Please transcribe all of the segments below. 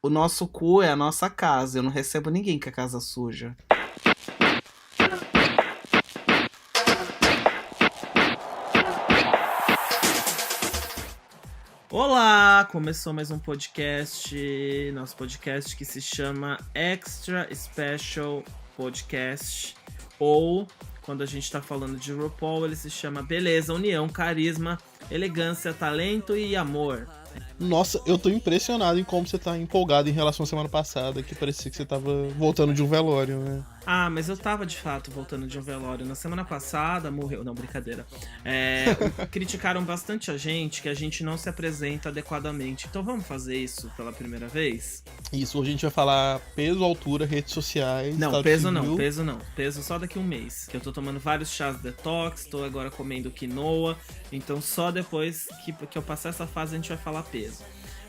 O nosso cu é a nossa casa. Eu não recebo ninguém com a casa suja. Olá! Começou mais um podcast. Nosso podcast que se chama Extra Special Podcast. Ou, quando a gente tá falando de RuPaul, ele se chama Beleza, União, Carisma, Elegância, Talento e Amor. Nossa, eu tô impressionado em como você tá empolgado em relação à semana passada, que parecia que você tava voltando de um velório, né? Ah, mas eu tava de fato voltando de um velório. Na semana passada morreu. Não, brincadeira. Criticaram bastante a gente que a gente não se apresenta adequadamente. Então vamos fazer isso pela primeira vez? Isso, hoje a gente vai falar peso, altura, redes sociais. Não, peso não, peso não. Peso só daqui a um mês. Que eu tô tomando vários chás detox, tô agora comendo quinoa. Então só depois que eu passar essa fase a gente vai falar peso.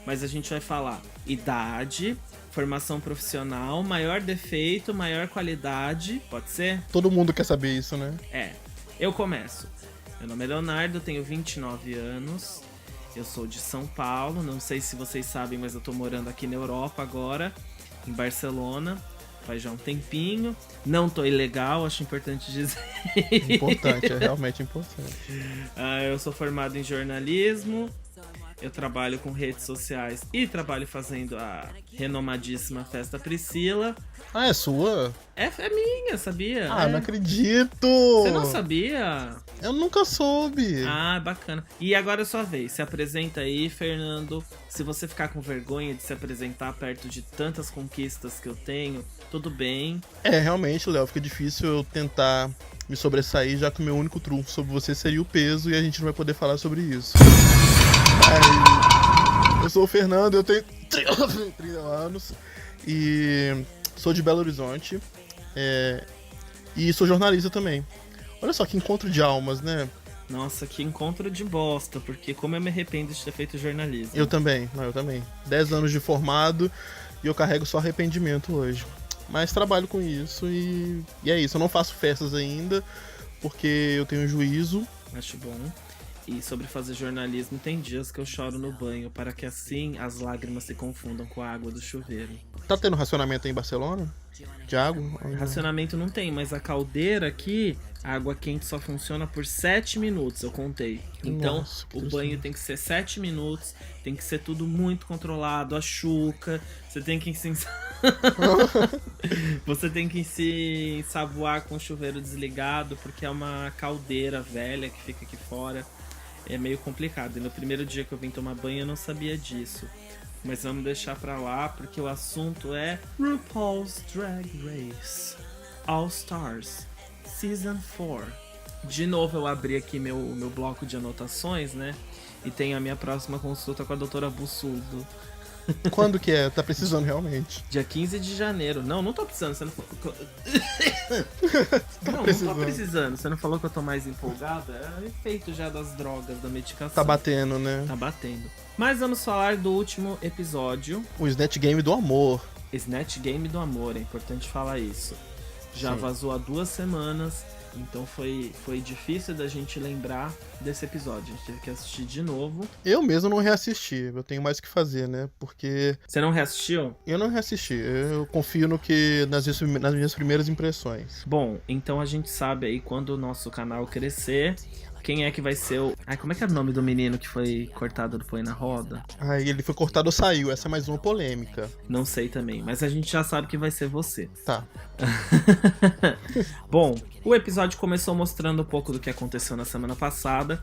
Mas a gente vai falar idade, formação profissional, maior defeito, maior qualidade. Pode ser? Todo mundo quer saber isso, né? Eu começo. Meu nome é Leonardo, tenho 29 anos. Eu sou de São Paulo. Não sei se vocês sabem, mas eu tô morando aqui na Europa agora, em Barcelona. Faz já um tempinho. Não tô ilegal, acho importante dizer. Importante, é realmente importante. Eu sou formado em jornalismo. Eu trabalho com redes sociais e trabalho fazendo a renomadíssima Festa Priscila. Ah, é sua? É minha, sabia? Não acredito! Você não sabia? Eu nunca soube. Ah, bacana. E agora é sua vez. Se apresenta aí, Fernando. Se você ficar com vergonha de se apresentar perto de tantas conquistas que eu tenho, tudo bem. Realmente, Léo, fica difícil eu tentar me sobressair, já que o meu único trunfo sobre você seria o peso e a gente não vai poder falar sobre isso. Eu sou o Fernando, eu tenho 30 anos e sou de Belo Horizonte e sou jornalista também. Olha só que encontro de almas, né? Nossa, que encontro de bosta, porque como eu me arrependo de ter feito jornalismo. Eu também. 10 anos de formado e eu carrego só arrependimento hoje. Mas trabalho com isso e é isso. Eu não faço festas ainda porque eu tenho juízo. Acho bom. E sobre fazer jornalismo, tem dias que eu choro no banho, para que assim as lágrimas se confundam com a água do chuveiro. Tá tendo racionamento aí em Barcelona? De água? Racionamento não tem, mas a caldeira aqui, a água quente só funciona por 7 minutos, eu contei. Então, Nossa, o banho tem que ser 7 minutos, tem que ser tudo muito controlado, a chuca, você tem que se você tem que se ensaboar com o chuveiro desligado, porque é uma caldeira velha que fica aqui fora. É meio complicado. E no primeiro dia que eu vim tomar banho eu não sabia disso. Mas vamos deixar pra lá porque o assunto é RuPaul's Drag Race All Stars Season 4. De novo eu abri aqui meu bloco de anotações, né? E tem a minha próxima consulta com a doutora Bussudo. Quando que é? Tá precisando realmente? Dia 15 de janeiro. Não tô precisando, você não falou. Não tô precisando. Você não falou que eu tô mais empolgada? É efeito já das drogas, da medicação. Tá batendo, né? Tá batendo. Mas vamos falar do último episódio. O Snatch Game do Amor. Snatch Game do Amor, é importante falar isso. Já vazou há 2 semanas. Então foi difícil da gente lembrar desse episódio. A gente teve que assistir de novo. Eu mesmo não reassisti. Eu tenho mais o que fazer, né? Porque... Você não reassistiu? Eu não reassisti. Eu confio nas minhas primeiras impressões. Bom, então a gente sabe aí quando o nosso canal crescer... Quem é que vai ser o... como é que é o nome do menino que foi cortado do Põe na Roda? Ele foi cortado ou saiu. Essa é mais uma polêmica. Não sei também, mas a gente já sabe que vai ser você. Tá. Bom, o episódio começou mostrando um pouco do que aconteceu na semana passada.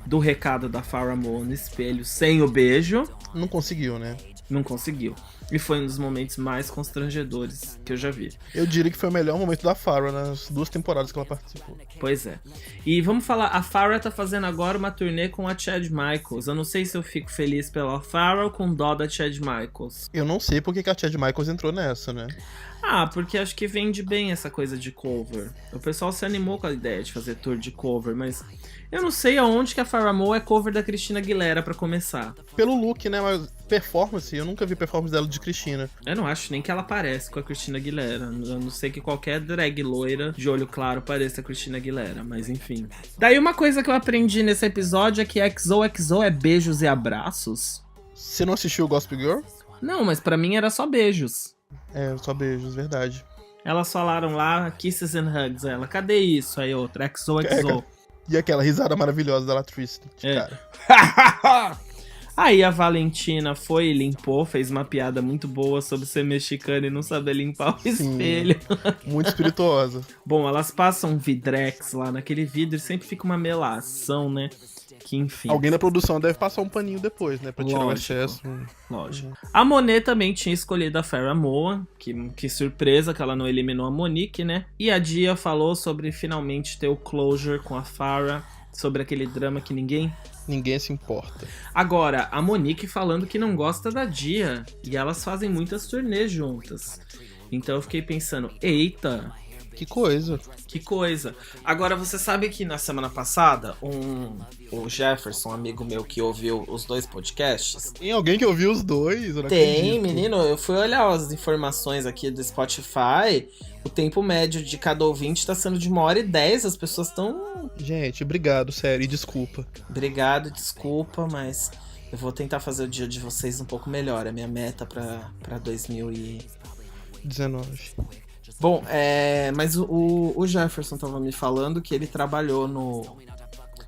Do recado da Farrah Moon no espelho sem o beijo. Não conseguiu, né? Não conseguiu. E foi um dos momentos mais constrangedores que eu já vi. Eu diria que foi o melhor momento da Farrah nas 2 temporadas que ela participou. Pois é. E vamos falar, a Farrah tá fazendo agora uma turnê com a Chad Michaels. Eu não sei se eu fico feliz pela Farrah ou com dó da Chad Michaels. Eu não sei porque que a Chad Michaels entrou nessa, né? Porque acho que vende bem essa coisa de cover. O pessoal se animou com a ideia de fazer tour de cover, mas eu não sei aonde que a Farrah Moon é cover da Christina Aguilera pra começar. Pelo look, né? Mas performance, eu nunca vi performance dela de Christina. Eu não acho nem que ela parece com a Christina Aguilera. Eu não sei que qualquer drag loira de olho claro pareça a Christina Aguilera, mas enfim. Daí uma coisa que eu aprendi nesse episódio é que XOXO é beijos e abraços. Você não assistiu o Gossip Girl? Não, mas pra mim era só beijos. É, só beijos, verdade. Elas falaram lá, kisses and hugs. Ela, cadê isso? Aí outra, XOXO. E aquela risada maravilhosa da Latrice, cara. Aí a Valentina foi e limpou, fez uma piada muito boa sobre ser mexicana e não saber limpar o espelho. Muito espirituosa. Bom, elas passam um Vidrex lá naquele vidro e sempre fica uma melação, né? Que enfim. Alguém da produção deve passar um paninho depois, né? Pra tirar o excesso. Lógico. A Monet também tinha escolhido a Farrah Moa, que surpresa que ela não eliminou a Monique, né? E a Dia falou sobre finalmente ter o closure com a Farrah, sobre aquele drama que ninguém se importa. Agora, a Monique falando que não gosta da Dia, e elas fazem muitas turnês juntas. Então eu fiquei pensando, eita... Que coisa. Que coisa. Agora, você sabe que na semana passada, o Jefferson, amigo meu que ouviu os 2 podcasts... Tem alguém que ouviu os 2? Tem, menino. Eu fui olhar as informações aqui do Spotify. O tempo médio de cada ouvinte tá sendo de 1h10. As pessoas estão... Gente, obrigado, sério. E desculpa. Obrigado, desculpa, mas... eu vou tentar fazer o dia de vocês um pouco melhor. É minha meta pra 2019. Bom, mas o Jefferson tava me falando que ele trabalhou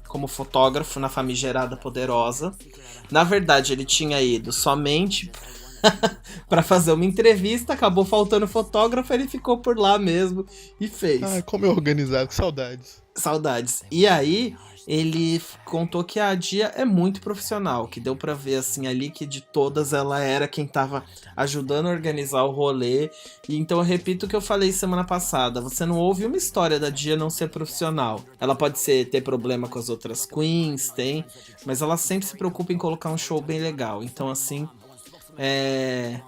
como fotógrafo na Famigerada Poderosa. Na verdade, ele tinha ido somente pra fazer uma entrevista, acabou faltando fotógrafo, ele ficou por lá mesmo e fez. Ai, como é organizado, que saudades. Saudades. E aí, ele contou que a Dia é muito profissional, que deu pra ver, assim, ali que de todas ela era quem tava ajudando a organizar o rolê. E então eu repito o que eu falei semana passada, você não ouve uma história da Dia não ser profissional. Ela pode ter problema com as outras queens, mas ela sempre se preocupa em colocar um show bem legal. Então, assim...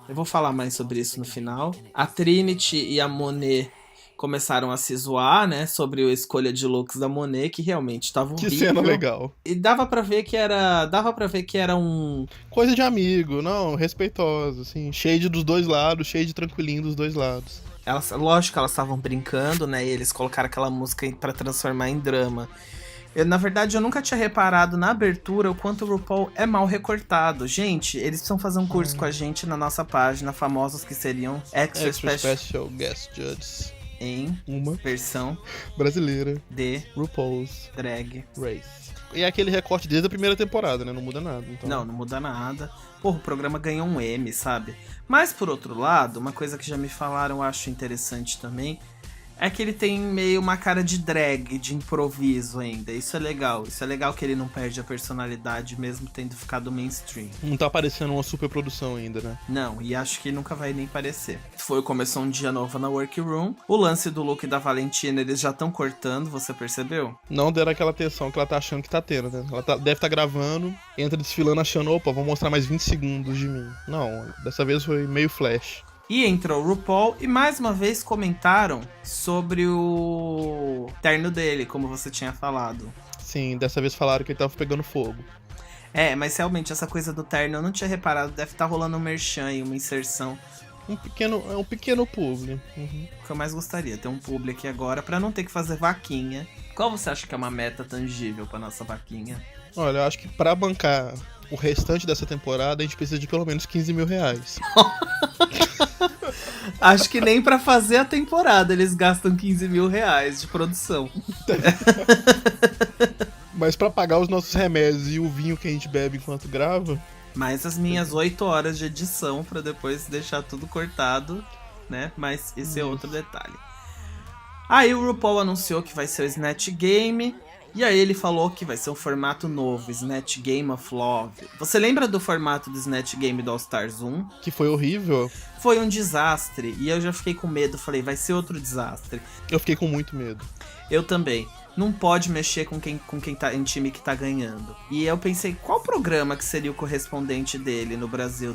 eu vou falar mais sobre isso no final. A Trinity e a Monet começaram a se zoar, né, sobre a escolha de looks da Monet, que realmente estava horrível. Que cena legal. E dava pra ver que era um... coisa de amigo, não, respeitoso, assim, shade dos dois lados, shade tranquilinho dos dois lados. Lógico que elas estavam brincando, né, e eles colocaram aquela música pra transformar em drama. Na verdade, eu nunca tinha reparado na abertura o quanto o RuPaul é mal recortado. Gente, eles precisam fazer um curso com a gente na nossa página, famosos que seriam Extra Special Guest Judges. Em uma versão brasileira de RuPaul's Drag Race. E é aquele recorte desde a primeira temporada, né? Não muda nada. Então... Não muda nada. Porra, o programa ganhou um M, sabe? Mas, por outro lado, uma coisa que já me falaram, eu acho interessante também, é que ele tem meio uma cara de drag, de improviso ainda. Isso é legal. Isso é legal que ele não perde a personalidade, mesmo tendo ficado mainstream. Não tá parecendo uma superprodução ainda, né? Não, e acho que nunca vai nem parecer. Começou um dia novo na Workroom. O lance do look da Valentina, eles já estão cortando, você percebeu? Não deram aquela atenção que ela tá achando que tá tendo, né? Ela deve estar gravando, entra desfilando achando, opa, vou mostrar mais 20 segundos de mim. Não, dessa vez foi meio flash. E entrou o RuPaul e mais uma vez comentaram sobre o terno dele, como você tinha falado. Sim, dessa vez falaram que ele tava pegando fogo. Mas realmente essa coisa do terno eu não tinha reparado, deve estar rolando um merchan e uma inserção. Um pequeno publi. O que eu mais gostaria, ter um publi aqui agora pra não ter que fazer vaquinha. Qual você acha que é uma meta tangível pra nossa vaquinha? Olha, eu acho que pra bancar o restante dessa temporada a gente precisa de pelo menos 15 mil reais. Acho que nem pra fazer a temporada eles gastam 15 mil reais de produção. Mas pra pagar os nossos remédios e o vinho que a gente bebe enquanto grava... Mais as minhas 8 horas de edição pra depois deixar tudo cortado, né? Mas esse é outro detalhe. Aí o RuPaul anunciou que vai ser o Snatch Game... E aí ele falou que vai ser um formato novo, Snatch Game of Love. Você lembra do formato do Snatch Game do All Stars 1? Que foi horrível. Foi um desastre. E eu já fiquei com medo, falei, vai ser outro desastre. Eu fiquei com muito medo. Eu também. Não pode mexer com quem tá em time que tá ganhando. E eu pensei, qual programa que seria o correspondente dele no Brasil,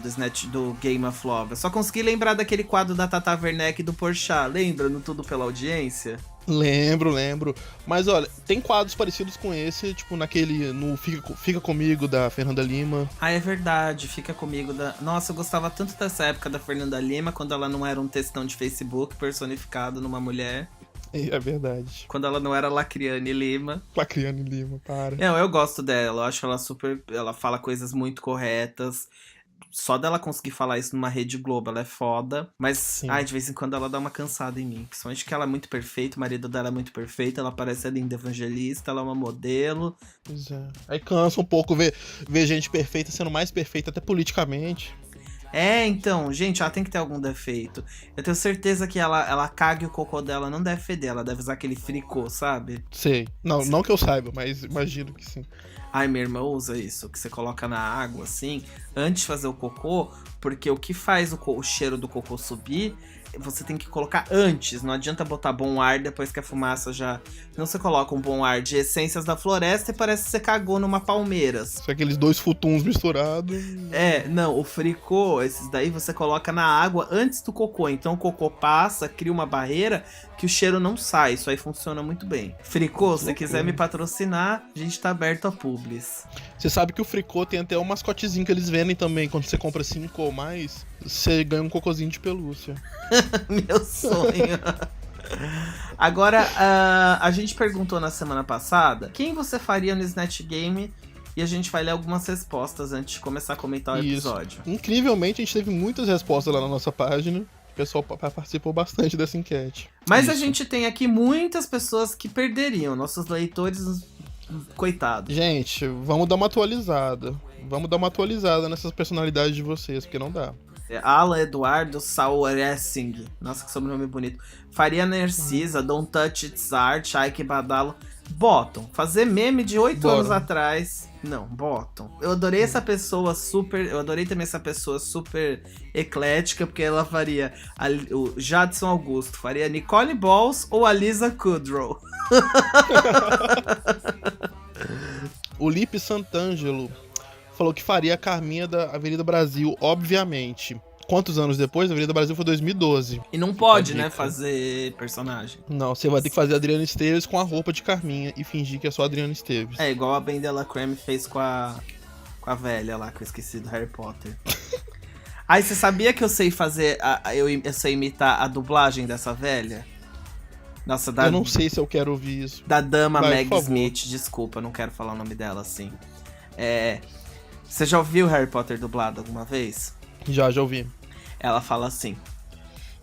do Game of Love? Eu só consegui lembrar daquele quadro da Tata Werneck e do Porchat. Lembra no Tudo Pela Audiência? Lembro. Mas olha, tem quadros parecidos com esse, tipo no Fica Comigo, da Fernanda Lima. Ah, é verdade, Fica Comigo da... Nossa, eu gostava tanto dessa época da Fernanda Lima, quando ela não era um textão de Facebook personificado numa mulher. É verdade. Quando ela não era Lacriane Lima. Lacriane Lima, para. Não, eu gosto dela, eu acho ela super... Ela fala coisas muito corretas. só dela conseguir falar isso numa Rede Globo, ela é foda. Mas, Sim. ai, de vez em quando ela dá uma cansada em mim. Principalmente que ela é muito perfeita, o marido dela é muito perfeito, ela parece a linda evangelista, ela é uma modelo. Pois é. Aí cansa um pouco ver gente perfeita sendo mais perfeita até politicamente. Então, gente, ela tem que ter algum defeito. Eu tenho certeza que ela caga e o cocô dela não deve feder, ela deve usar aquele fricô, sabe? Sei. Não que eu saiba, mas imagino que sim. Ai, minha irmã usa isso, que você coloca na água, assim, antes de fazer o cocô, porque o que faz o cheiro do cocô subir, você tem que colocar antes. Não adianta botar bom ar depois que a fumaça já... Não, você coloca um bom ar de essências da floresta e parece que você cagou numa palmeiras. Só aqueles 2 futuns misturados. Não, o fricô, esses daí você coloca na água antes do cocô. Então o cocô passa, cria uma barreira que o cheiro não sai. Isso aí funciona muito bem. Fricô, se você quiser me patrocinar, a gente tá aberto a publis. Você sabe que o fricô tem até um mascotezinho que eles vendem também. Quando você compra 5 ou mais, você ganha um cocôzinho de pelúcia. Meu sonho. Agora, a gente perguntou na semana passada quem você faria no Snatch Game e a gente vai ler algumas respostas antes de começar a comentar o episódio. Incrivelmente, a gente teve muitas respostas lá na nossa página. O pessoal participou bastante dessa enquete. Mas a gente tem aqui muitas pessoas que perderiam, nossos leitores, coitados. Gente, vamos dar uma atualizada. Vamos dar uma atualizada nessas personalidades de vocês, porque não dá. Alan Eduardo Saueressing. Nossa, que sobrenome bonito. Faria Narcisa, Don't Touch It's Art, Ike Badalo. Botam. Fazer meme de 8 anos atrás. Não, botam. Eu adorei essa pessoa super... Eu adorei também essa pessoa super eclética, porque ela faria... O Jadson Augusto faria Nicole Balls ou a Lisa Kudrow. O Lipe Santangelo falou que faria a Carminha da Avenida Brasil, obviamente. Quantos anos depois? A Avenida Brasil foi 2012. E não pode, né, fazer personagem. Não, você vai ter que fazer a Adriana Esteves com a roupa de Carminha e fingir que é só a Adriana Esteves. É, igual a Ben Delacreme fez com a velha lá, que eu esqueci do Harry Potter. Aí, você sabia que eu sei fazer, eu sei imitar a dublagem dessa velha? Nossa, Eu não sei se eu quero ouvir isso. Da dama Vai, Meg Smith, desculpa, não quero falar o nome dela assim. Você já ouviu Harry Potter dublado alguma vez? Já ouvi. Ela fala assim: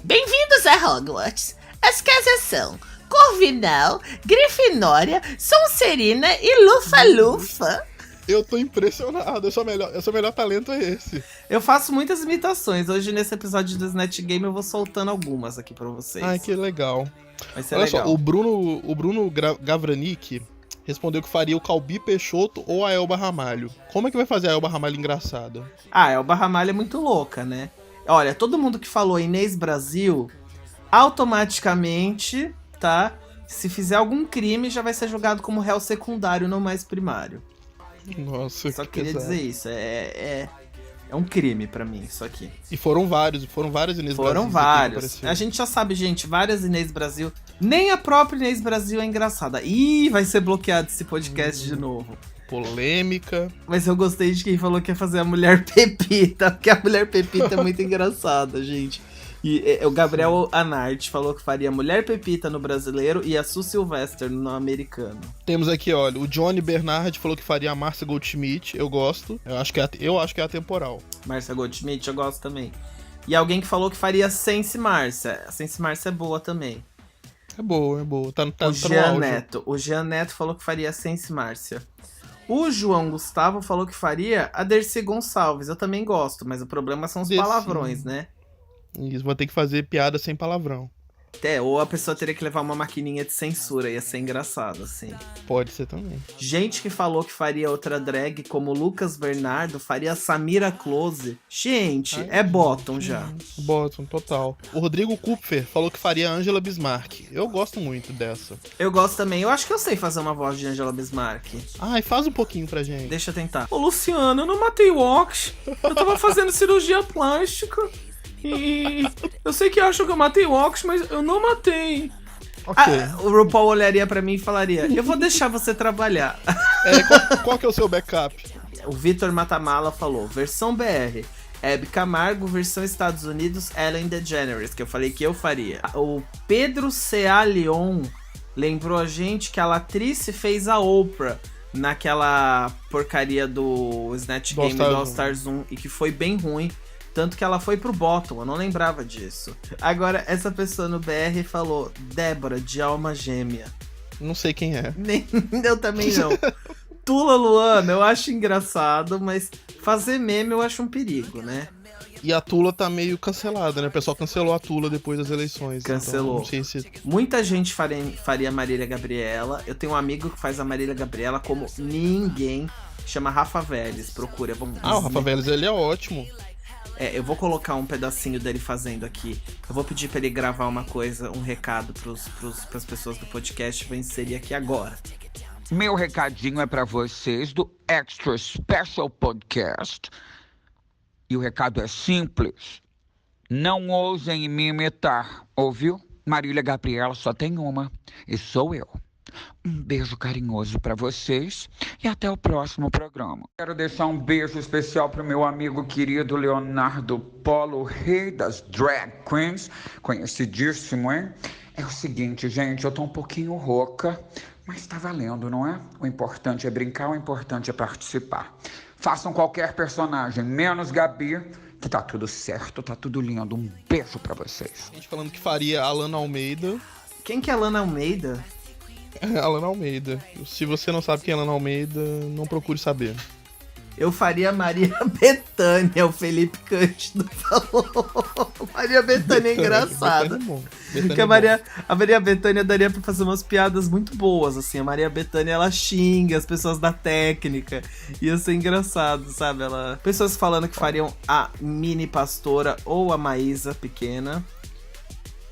Bem-vindos a Hogwarts. As casas são Corvinal, Grifinória, Sonserina e Lufa-Lufa. Eu tô impressionado, seu melhor talento é esse. Eu faço muitas imitações. Hoje, nesse episódio do Snatch Game, eu vou soltando algumas aqui pra vocês. Ai, que legal. Vai ser Olha legal. só, o Bruno Gavranic respondeu que faria o Calbi Peixoto ou a Elba Ramalho. Como é que vai fazer a Elba Ramalho engraçada? A Elba Ramalho é muito louca, né? Olha, todo mundo que falou Inês Brasil, automaticamente, tá? Se fizer algum crime, já vai ser julgado como réu secundário, não mais primário. Nossa, Só que queria pesado. dizer isso. É um crime pra mim, isso aqui. E foram várias Inês Brasil. Foram vários. A gente já sabe, gente, várias Inês Brasil. Nem a própria Inês Brasil é engraçada. Ih, vai ser bloqueado esse podcast de novo. Polêmica. Mas eu gostei de quem falou que ia fazer a Mulher Pepita, porque a Mulher Pepita é muito engraçada, gente. E o Gabriel Anart falou que faria Mulher Pepita no brasileiro e a Sue Sylvester no americano. Temos aqui, olha, o Johnny Bernard falou que faria a Márcia Goldschmidt. Eu gosto. Eu acho que é atemporal. Márcia Goldschmidt, eu gosto também. E alguém que falou que faria Sense Márcia. A Sense Márcia é boa também. É boa. Tá O Jean Neto. O Jean Neto falou que faria Sense Márcia. O João Gustavo falou que faria a Dercy Gonçalves. Eu também gosto, mas o problema são os Dercy. palavrões, né? Isso, vou ter que fazer piada sem palavrão. Ou a pessoa teria que levar uma maquininha de censura, ia ser engraçado, assim. Pode ser também. Gente que falou que faria outra drag, como o Lucas Bernardo, faria Samira Close. Gente, é bottom já. Bottom, total. O Rodrigo Kupfer falou que faria a Angela Bismarck. Eu gosto muito dessa. Eu gosto também. Eu acho que eu sei fazer uma voz de Angela Bismarck. Ai, faz um pouquinho pra gente. Deixa eu tentar. Ô, Luciano, eu não matei o Ox. Eu tava fazendo cirurgia plástica. E eu sei que acham que eu matei o Ox, mas eu não matei. Ok. O RuPaul olharia pra mim e falaria: eu vou deixar você trabalhar. Qual que é o seu backup? O Vitor Matamala falou: versão BR, Hebe Camargo, versão Estados Unidos, Ellen DeGeneres, que eu falei que eu faria. O Pedro C.A. Leon lembrou a gente que a Latrice fez a Oprah naquela porcaria do Snatch Game do All Stars 1 e que foi bem ruim. Tanto que ela foi pro bottom, eu não lembrava disso. Agora, essa pessoa no BR falou, Débora, de alma gêmea. Não sei quem é. Nem eu também não. Tula Luana, eu acho engraçado, mas fazer meme eu acho um perigo, né? E a Tula tá meio cancelada, né? O pessoal cancelou a Tula depois das eleições. Cancelou. Então, não sei se... Muita gente faria a Marília Gabriela. Eu tenho um amigo que faz a Marília Gabriela como ninguém. Chama Rafa Vélez, procura. O Rafa Vélez, ele é ótimo. Eu vou colocar um pedacinho dele fazendo aqui. Eu vou pedir pra ele gravar uma coisa, um recado pras pessoas do podcast. Vou inserir aqui agora. Meu recadinho é pra vocês do Extra Special Podcast. E o recado é simples. Não ousem me imitar, ouviu? Marília Gabriela só tem uma, e sou eu. Um beijo carinhoso pra vocês e até o próximo programa. Quero deixar um beijo especial pro meu amigo querido Leonardo Polo, rei das drag queens, conhecidíssimo, hein? É o seguinte, gente, eu tô um pouquinho rouca, mas tá valendo, não é? O importante é brincar, o importante é participar. Façam qualquer personagem, menos Gabi, que tá tudo certo, tá tudo lindo. Um beijo pra vocês. A gente falando que faria Alana Almeida. Quem que é Alana Almeida? Alana Almeida. Se você não sabe quem é Alana Almeida, não procure saber. Eu faria Maria Bethânia, o Felipe Cândido falou. Maria Bethânia é engraçada. Porque a Maria Bethânia daria pra fazer umas piadas muito boas, assim. A Maria Bethânia, ela xinga as pessoas da técnica. Ia ser engraçado, sabe? Pessoas falando que fariam a mini pastora ou a Maísa pequena.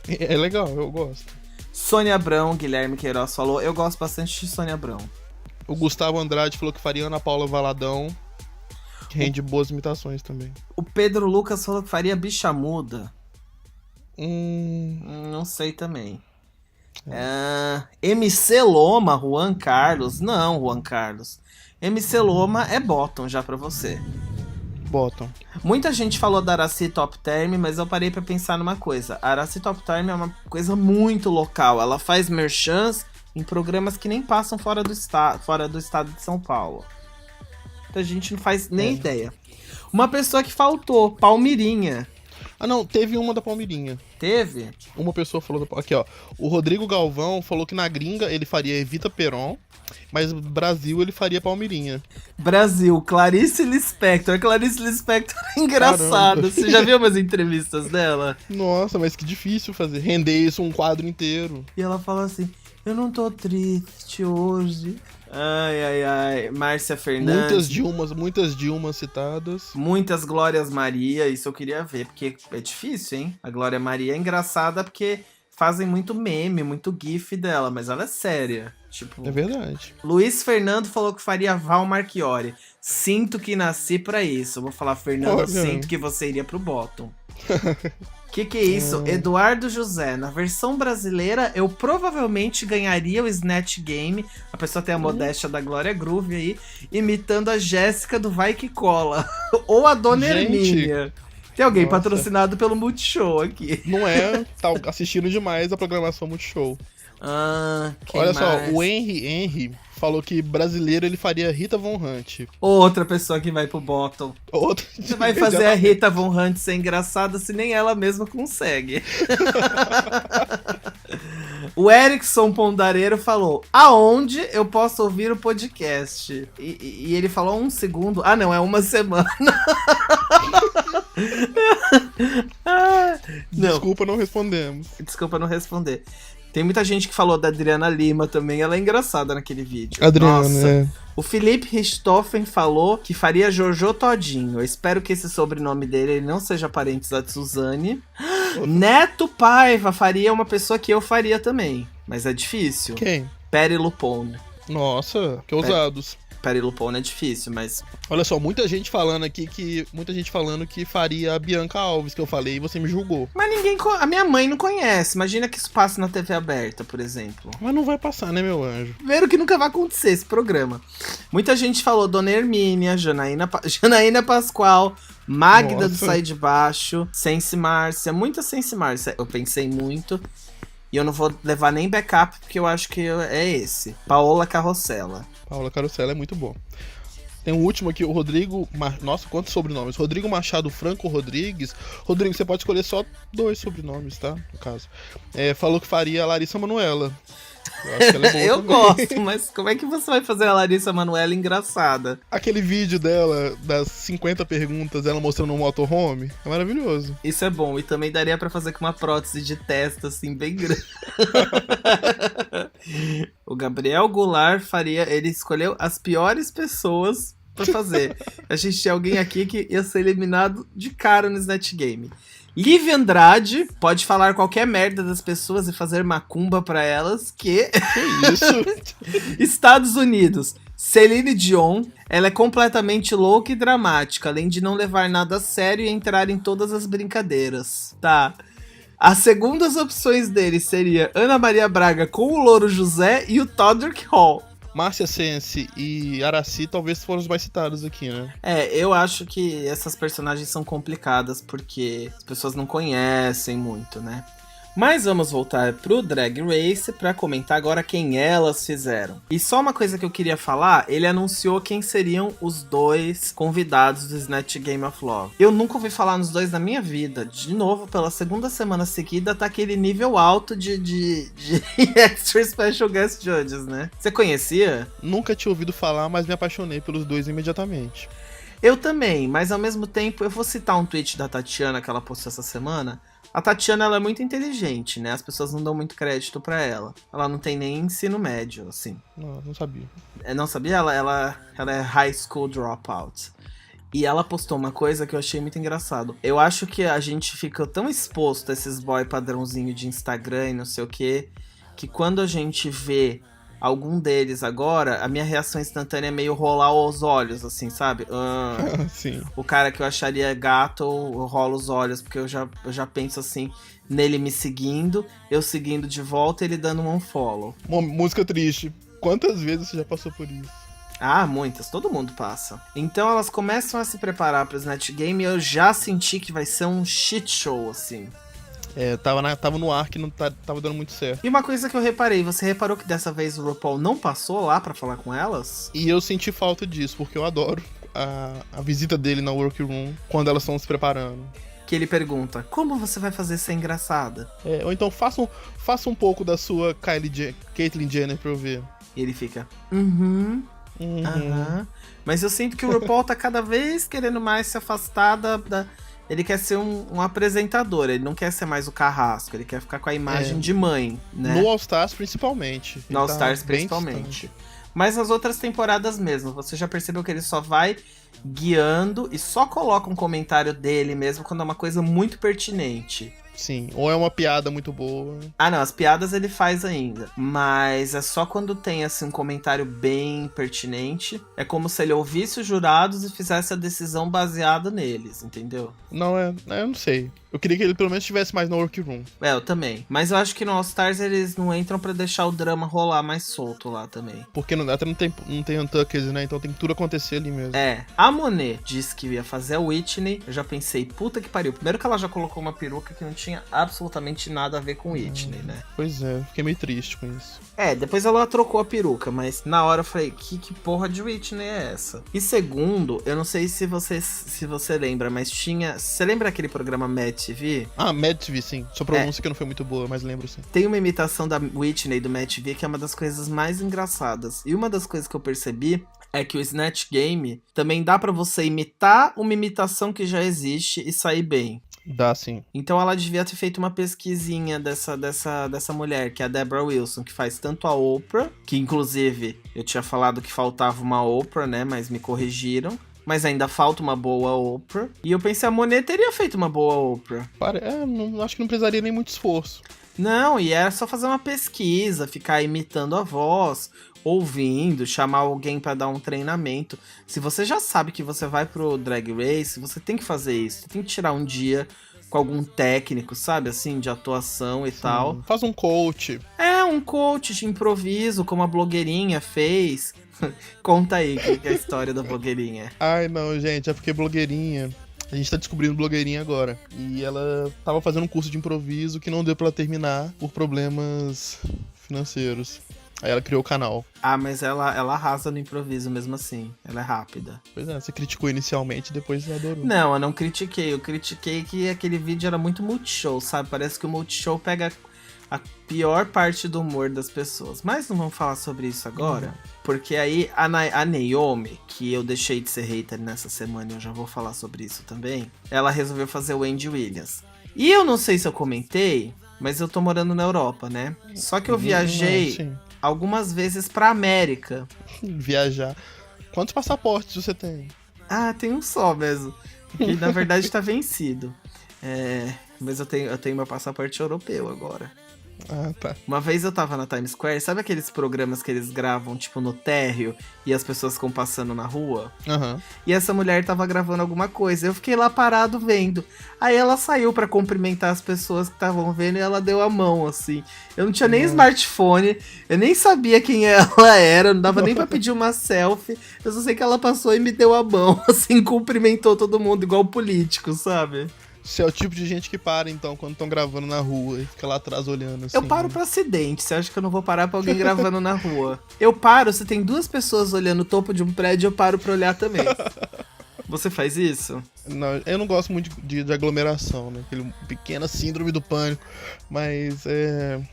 É legal, eu gosto. Sônia Abrão, Guilherme Queiroz falou. Eu gosto bastante de Sônia Abrão. O Gustavo Andrade falou que faria Ana Paula Valadão. Que rende boas imitações também. O Pedro Lucas falou que faria Bicha Muda. Não sei também. MC Loma, Juan Carlos. Não, Juan Carlos. MC Loma é bottom já pra você. Bottom. Muita gente falou da Aracy Top Term, mas eu parei pra pensar numa coisa. A Aracy Top Term é uma coisa muito local. Ela faz merchans em programas que nem passam fora do estado de São Paulo. A gente não faz nem ideia. Uma pessoa que faltou, Palmirinha. Não, teve uma da Palmirinha. Teve? Uma pessoa falou... Aqui, ó. O Rodrigo Galvão falou que na gringa ele faria Evita Peron, mas no Brasil ele faria Palmirinha. Brasil, Clarice Lispector. A Clarice Lispector é engraçada. Caramba. Você já viu umas entrevistas dela? Nossa, mas que difícil render isso um quadro inteiro. E ela fala assim, eu não tô triste hoje... Ai. Márcia Fernandes. Muitas Dilmas citadas. Muitas Glórias Maria. Isso eu queria ver, porque é difícil, hein? A Glória Maria é engraçada porque fazem muito meme, muito gif dela, mas ela é séria. Tipo, é verdade. Luiz Fernando falou que faria Val Marchiori. Sinto que nasci pra isso. Eu vou falar, Fernando, sinto que você iria pro bottom. Que é isso? Eduardo José. Na versão brasileira, eu provavelmente ganharia o Snatch Game. A pessoa tem a modéstia da Glória Groove aí, imitando a Jéssica do Vai Que Cola. Ou a Dona Hermínia. Tem alguém patrocinado pelo Multishow aqui. Não é? Tá assistindo demais a programação Multishow. Olha só, o Henry falou que brasileiro ele faria Rita Von Hunt. Outra pessoa que vai pro bottom. Você vai fazer a Rita Von Hunt ser engraçada se nem ela mesma consegue. O Erickson Pondareiro falou, aonde eu posso ouvir o podcast? E ele falou 1 segundo. Não, é 1 semana. Desculpa, não respondemos. Desculpa não responder. Tem muita gente que falou da Adriana Lima também, ela é engraçada naquele vídeo. Adriana, nossa. O Felipe Richthofen falou que faria Jojo Todinho. Eu espero que esse sobrenome dele ele não seja parente da Suzane. Neto Paiva faria uma pessoa que eu faria também, mas é difícil. Quem? Peri Lupone. Nossa, que ousados. Peri Lupone é difícil, mas... Olha só, muita gente falando que faria a Bianca Alves, que eu falei, e você me julgou. Mas a minha mãe não conhece. Imagina que isso passa na TV aberta, por exemplo. Mas não vai passar, né, meu anjo? Ver o que nunca vai acontecer, esse programa. Muita gente falou Dona Hermínia, Janaína Pascoal, Magda do Sai de Baixo, Sense Márcia, muita Sense Márcia. Eu pensei muito. E eu não vou levar nem backup, porque eu acho que é esse. Paola Carrossela. Paola Carrossela é muito bom. Tem um último aqui, o Rodrigo... Nossa, quantos sobrenomes? Rodrigo Machado Franco Rodrigues. Rodrigo, você pode escolher só 2 sobrenomes, tá? No caso. Falou que faria a Larissa Manoela. Eu acho que ela é boa Eu também. gosto, mas como é que você vai fazer a Larissa Manoela engraçada? Aquele vídeo dela, das 50 perguntas, ela mostrando um motorhome, é maravilhoso. Isso é bom, e também daria pra fazer com uma prótese de testa, assim, bem grande. O Gabriel Goulart ele escolheu as piores pessoas pra fazer. A gente tinha alguém aqui que ia ser eliminado de cara no Snatch Game. Liv Andrade pode falar qualquer merda das pessoas e fazer macumba pra elas, que isso? Estados Unidos, Celine Dion, ela é completamente louca e dramática, além de não levar nada a sério e entrar em todas as brincadeiras. Tá. As segundas opções dele seria Ana Maria Braga com o Louro José e o Todrick Hall. Márcia Sense e Araci talvez foram os mais citados aqui, né? Eu acho que essas personagens são complicadas porque as pessoas não conhecem muito, né? Mas vamos voltar pro Drag Race pra comentar agora quem elas fizeram. E só uma coisa que eu queria falar, ele anunciou quem seriam os 2 convidados do Snatch Game of Love. Eu nunca ouvi falar nos 2 na minha vida. De novo, pela segunda semana seguida, tá aquele nível alto de Extra Special Guest Judges, né? Você conhecia? Nunca tinha ouvido falar, mas me apaixonei pelos 2 imediatamente. Eu também, mas ao mesmo tempo, eu vou citar um tweet da Tatiana que ela postou essa semana. A Tatiana, ela é muito inteligente, né? As pessoas não dão muito crédito pra ela. Ela não tem nem ensino médio, assim. Não sabia. Não sabia? Ela é high school dropout. E ela postou uma coisa que eu achei muito engraçado. Eu acho que a gente fica tão exposto a esses boy padrãozinho de Instagram e não sei o quê, que quando a gente vê algum deles agora, a minha reação instantânea é meio rolar os olhos, assim, sabe? Sim. O cara que eu acharia gato, eu rolo os olhos, porque eu já penso assim, nele me seguindo, eu seguindo de volta e ele dando um unfollow. Uma música triste. Quantas vezes você já passou por isso? Ah, muitas. Todo mundo passa. Então elas começam a se preparar pro Snatch Game e eu já senti que vai ser um shit show, assim. Tava no ar que não tava dando muito certo. E uma coisa que eu reparei, você reparou que dessa vez o RuPaul não passou lá pra falar com elas? E eu senti falta disso, porque eu adoro a visita dele na workroom quando elas estão se preparando. Que ele pergunta, como você vai fazer ser engraçada? Ou então faça um pouco da sua Caitlyn Jenner pra eu ver. E ele fica, aham. Mas eu sinto que o RuPaul tá cada vez querendo mais se afastar da... Ele quer ser um apresentador, ele não quer ser mais o carrasco, ele quer ficar com a imagem de mãe, né? No All Stars, principalmente. No All Stars, principalmente. Mas nas outras temporadas mesmo, você já percebeu que ele só vai guiando e só coloca um comentário dele mesmo quando é uma coisa muito pertinente. Sim, ou é uma piada muito boa. Ah, não, as piadas ele faz ainda. Mas é só quando tem, assim, um comentário bem pertinente. É como se ele ouvisse os jurados e fizesse a decisão baseada neles, entendeu? Não, eu não sei. Eu queria que ele pelo menos estivesse mais na workroom. Eu também. Mas eu acho que no All Stars eles não entram pra deixar o drama rolar mais solto lá também. Porque até não tem Untuckers, né? Então tem que tudo acontecer ali mesmo. A Monet disse que ia fazer a Whitney. Eu já pensei, puta que pariu. Primeiro que ela já colocou uma peruca que não tinha absolutamente nada a ver com Whitney, né? Pois é, fiquei meio triste com isso. Depois ela trocou a peruca, mas na hora eu falei, que porra de Whitney é essa? E segundo, eu não sei se você lembra, mas tinha... Você lembra aquele programa Mad TV? Ah, Mad TV, sim. Sua pronúncia que não foi muito boa, mas lembro sim. Tem uma imitação da Whitney do Mad TV que é uma das coisas mais engraçadas. E uma das coisas que eu percebi é que o Snatch Game também dá pra você imitar uma imitação que já existe e sair bem. Dá, sim. Então ela devia ter feito uma pesquisinha dessa mulher, que é a Deborah Wilson, que faz tanto a Oprah, que inclusive eu tinha falado que faltava uma Oprah, né, mas me corrigiram. Mas ainda falta uma boa Oprah. E eu pensei, a Monet teria feito uma boa Oprah. Acho que não precisaria nem muito esforço. Não, e era só fazer uma pesquisa, ficar imitando a voz, ouvindo, chamar alguém pra dar um treinamento. Se você já sabe que você vai pro Drag Race, você tem que fazer isso. Você tem que tirar um dia com algum técnico, sabe, assim, de atuação e tal. Faz um coach. Um coach de improviso, como a blogueirinha fez. Conta aí que é a história da blogueirinha. Ai, não, gente, é porque blogueirinha... A gente tá descobrindo blogueirinha agora. E ela tava fazendo um curso de improviso que não deu pra ela terminar por problemas financeiros. Aí ela criou o canal. Ah, mas ela arrasa no improviso mesmo assim. Ela é rápida. Pois é, você criticou inicialmente, depois você adorou. Não, eu não critiquei. Eu critiquei que aquele vídeo era muito Multishow, sabe? Parece que o Multishow pega a pior parte do humor das pessoas. Mas não vamos falar sobre isso agora. Porque aí a Naomi, que eu deixei de ser hater nessa semana e eu já vou falar sobre isso também, ela resolveu fazer o Andy Williams. E eu não sei se eu comentei, mas eu tô morando na Europa, né? Só que eu viajei Sim. algumas vezes pra América. Viajar. Quantos passaportes você tem? Ah, tem um só mesmo. Que na verdade tá vencido. Mas eu tenho meu passaporte europeu agora. Ah, tá. Uma vez eu tava na Times Square, sabe aqueles programas que eles gravam, tipo, no térreo e as pessoas ficam passando na rua? Aham. E essa mulher tava gravando alguma coisa. Eu fiquei lá parado vendo. Aí ela saiu pra cumprimentar as pessoas que estavam vendo e ela deu a mão, assim. Eu não tinha nem smartphone, eu nem sabia quem ela era, não dava nem pra pedir uma selfie. Eu só sei que ela passou e me deu a mão, assim, cumprimentou todo mundo, igual político, sabe? Você é o tipo de gente que para, então, quando estão gravando na rua e fica lá atrás olhando assim. Eu paro pra acidente, você acha que eu não vou parar pra alguém gravando na rua? Eu paro, se tem duas pessoas olhando o topo de um prédio, eu paro pra olhar também. Você faz isso? Não, eu não gosto muito de aglomeração, né? Aquele pequena síndrome do pânico. Mas,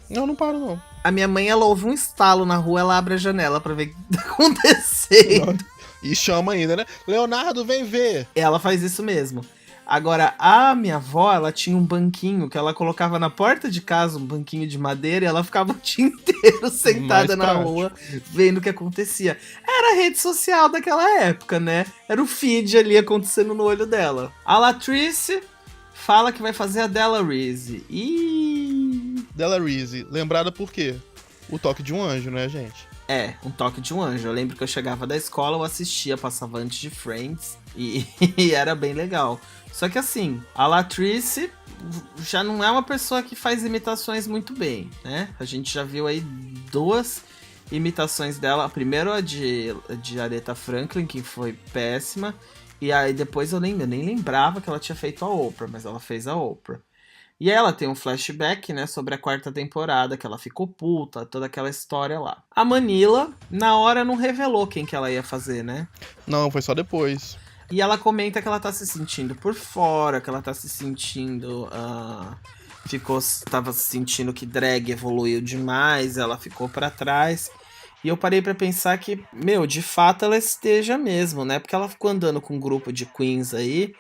eu não paro, não. A minha mãe, ela ouve um estalo na rua, ela abre a janela pra ver o que tá acontecendo. E chama ainda, né? Leonardo, vem ver! Ela faz isso mesmo. Agora, a minha avó, ela tinha um banquinho que ela colocava na porta de casa, um banquinho de madeira, e ela ficava o dia inteiro sentada na rua, vendo o que acontecia. Era a rede social daquela época, né? Era o feed ali acontecendo no olho dela. A Latrice fala que vai fazer a Della Reese. Della Reese, lembrada por quê? O toque de um anjo, né, gente? Um toque de um anjo. Eu lembro que eu chegava da escola, eu assistia, passava antes de Friends, e era bem legal. Só que assim, a Latrice já não é uma pessoa que faz imitações muito bem, né? A gente já viu aí 2 imitações dela. A primeira, a de Aretha Franklin, que foi péssima. E aí depois eu nem lembrava que ela tinha feito a Oprah, mas ela fez a Oprah. E aí ela tem um flashback, né, sobre a 4ª temporada, que ela ficou puta, toda aquela história lá. A Manila, na hora, não revelou quem que ela ia fazer, né? Não, foi só depois. E ela comenta que ela tá se sentindo por fora, que ela tá se sentindo... tava se sentindo que drag evoluiu demais, ela ficou pra trás. E eu parei pra pensar que, de fato ela esteja mesmo, né? Porque ela ficou andando com um grupo de queens aí,